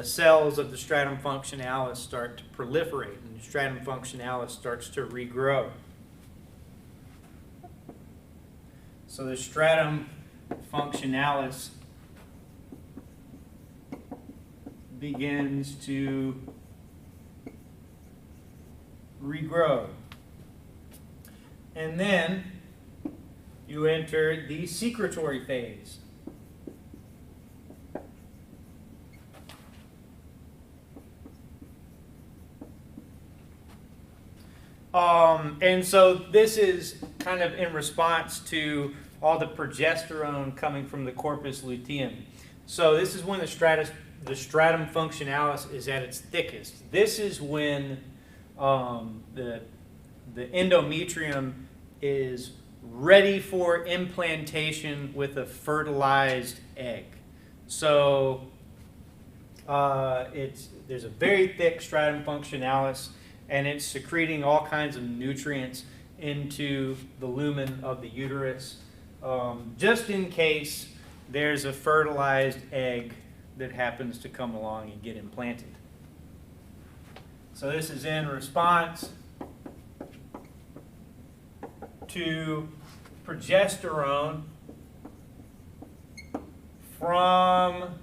cells of the stratum functionalis start to proliferate, and the stratum functionalis starts to regrow. So the stratum functionalis begins to regrow. And then you enter the secretory phase. And so this is kind of in response to all the progesterone coming from the corpus luteum. So this is when the stratum functionalis is at its thickest. This is when the endometrium is ready for implantation with a fertilized egg. So there's a very thick stratum functionalis, and it's secreting all kinds of nutrients into the lumen of the uterus, just in case there's a fertilized egg that happens to come along and get implanted. So this is in response to progesterone from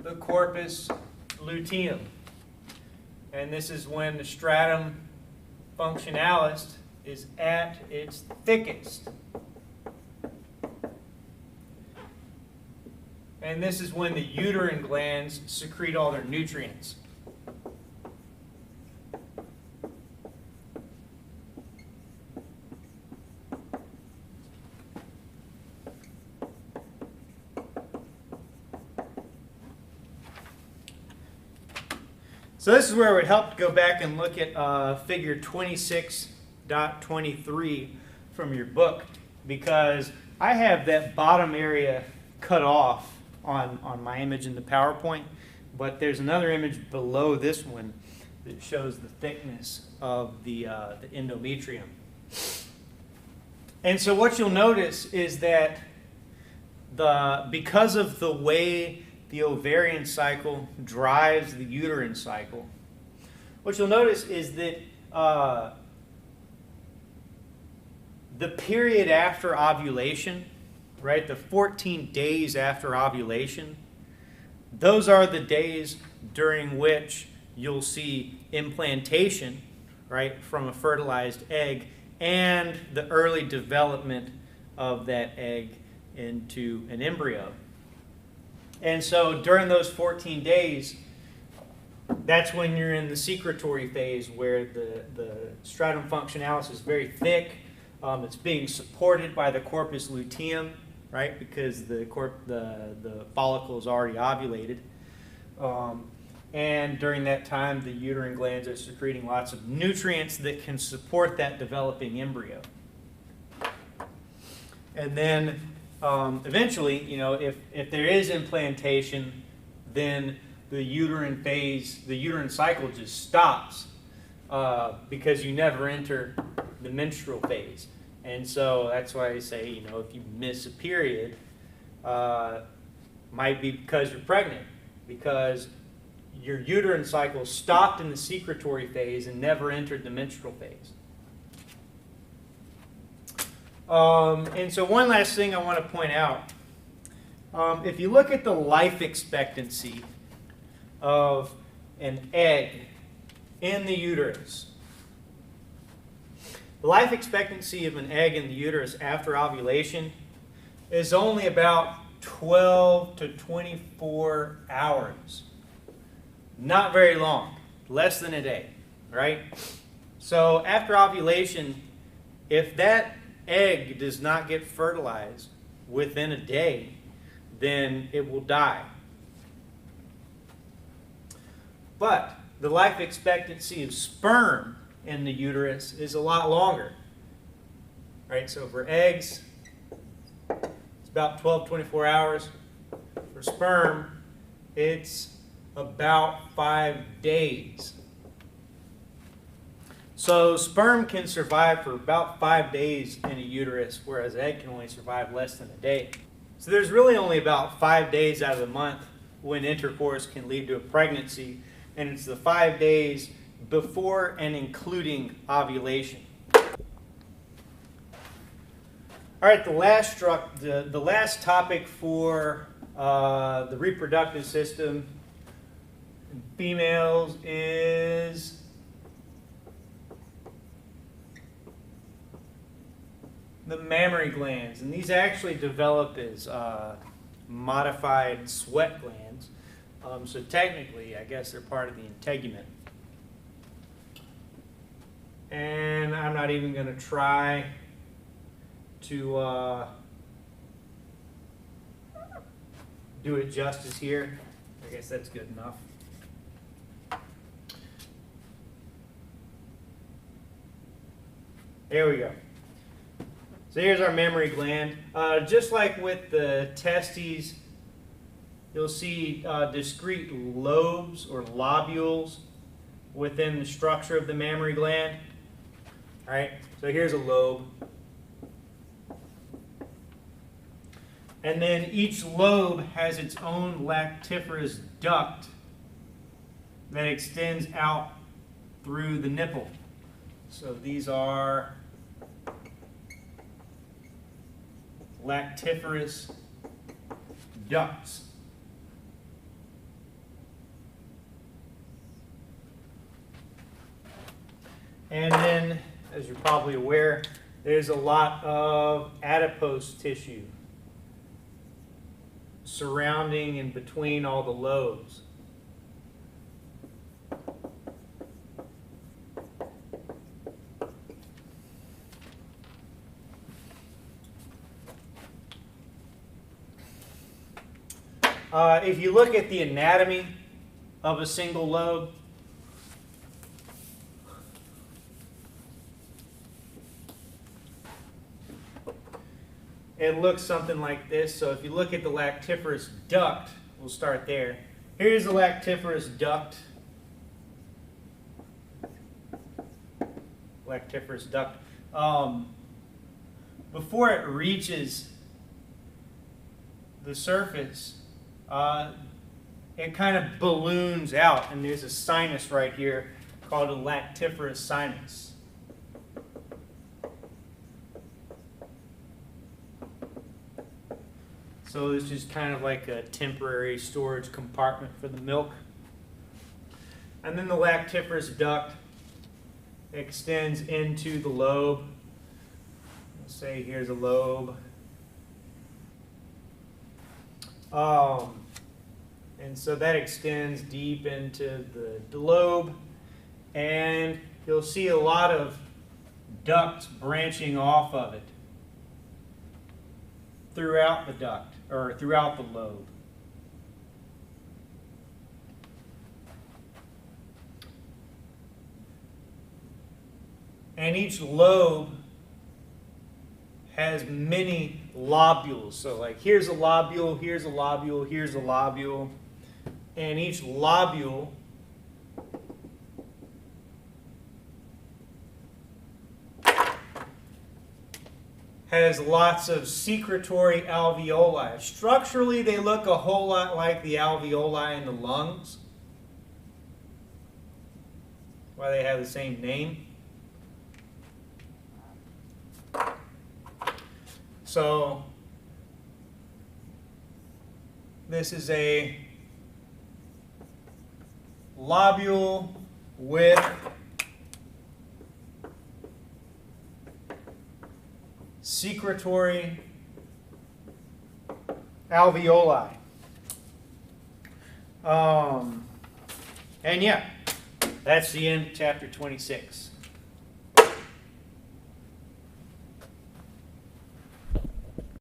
the corpus luteum. And this is when the stratum functionalis is at its thickest. And this is when the uterine glands secrete all their nutrients. So this is where it would help to go back and look at figure 26.23 from your book, because I have that bottom area cut off on my image in the PowerPoint, but there's another image below this one that shows the thickness of the endometrium. And so what you'll notice is that because of the way the ovarian cycle drives the uterine cycle, what you'll notice is that the period after ovulation, right, the 14 days after ovulation, those are the days during which you'll see implantation, right, from a fertilized egg, and the early development of that egg into an embryo. And so during those 14 days, that's when you're in the secretory phase, where the stratum functionalis is very thick. It's being supported by the corpus luteum, right, because the follicle is already ovulated. And during that time, the uterine glands are secreting lots of nutrients that can support that developing embryo. And then eventually, you know, if there is implantation, then the uterine phase, the uterine cycle just stops because you never enter the menstrual phase. And so that's why I say, you know, if you miss a period, might be because you're pregnant, because your uterine cycle stopped in the secretory phase and never entered the menstrual phase. And so one last thing I want to point out, if you look at the life expectancy of an egg in the uterus, the life expectancy of an egg in the uterus after ovulation is only about 12 to 24 hours. Not very long, less than a day, right? So after ovulation, if that egg does not get fertilized within a day, then it will die. But the life expectancy of sperm in the uterus is a lot longer, right? So for eggs, it's about 12, 24 hours. For sperm, it's about 5 days. So sperm can survive for about 5 days in a uterus, whereas egg can only survive less than a day. So there's really only about 5 days out of the month when intercourse can lead to a pregnancy, and it's the 5 days before and including ovulation. All right, the last topic for The reproductive system in females is the mammary glands, and these actually develop as modified sweat glands. So technically, I guess they're part of the integument. And I'm not even going to try to do it justice here. I guess that's good enough. There we go. So here's our mammary gland. Just like with the testes, you'll see discrete lobes or lobules within the structure of the mammary gland. All right, so here's a lobe. And then each lobe has its own lactiferous duct that extends out through the nipple. So these are lactiferous ducts. And then, as you're probably aware, there's a lot of adipose tissue surrounding and between all the lobes. If you look at the anatomy of a single lobe, it looks something like this. So if you look at the lactiferous duct, we'll start there. Here's the lactiferous duct. Lactiferous duct. Before it reaches the surface, it kind of balloons out, and there's a sinus right here called a lactiferous sinus. So this is kind of like a temporary storage compartment for the milk. And then the lactiferous duct extends into the lobe. Let's say here's a lobe. And so that extends deep into the lobe, and you'll see a lot of ducts branching off of it throughout the duct, or throughout the lobe. And each lobe has many lobules. So like here's a lobule, here's a lobule, here's a lobule. And each lobule has lots of secretory alveoli. Structurally, they look a whole lot like the alveoli in the lungs. That's why they have the same name. So this is a lobule with secretory alveoli. And yeah, that's the end of chapter 26.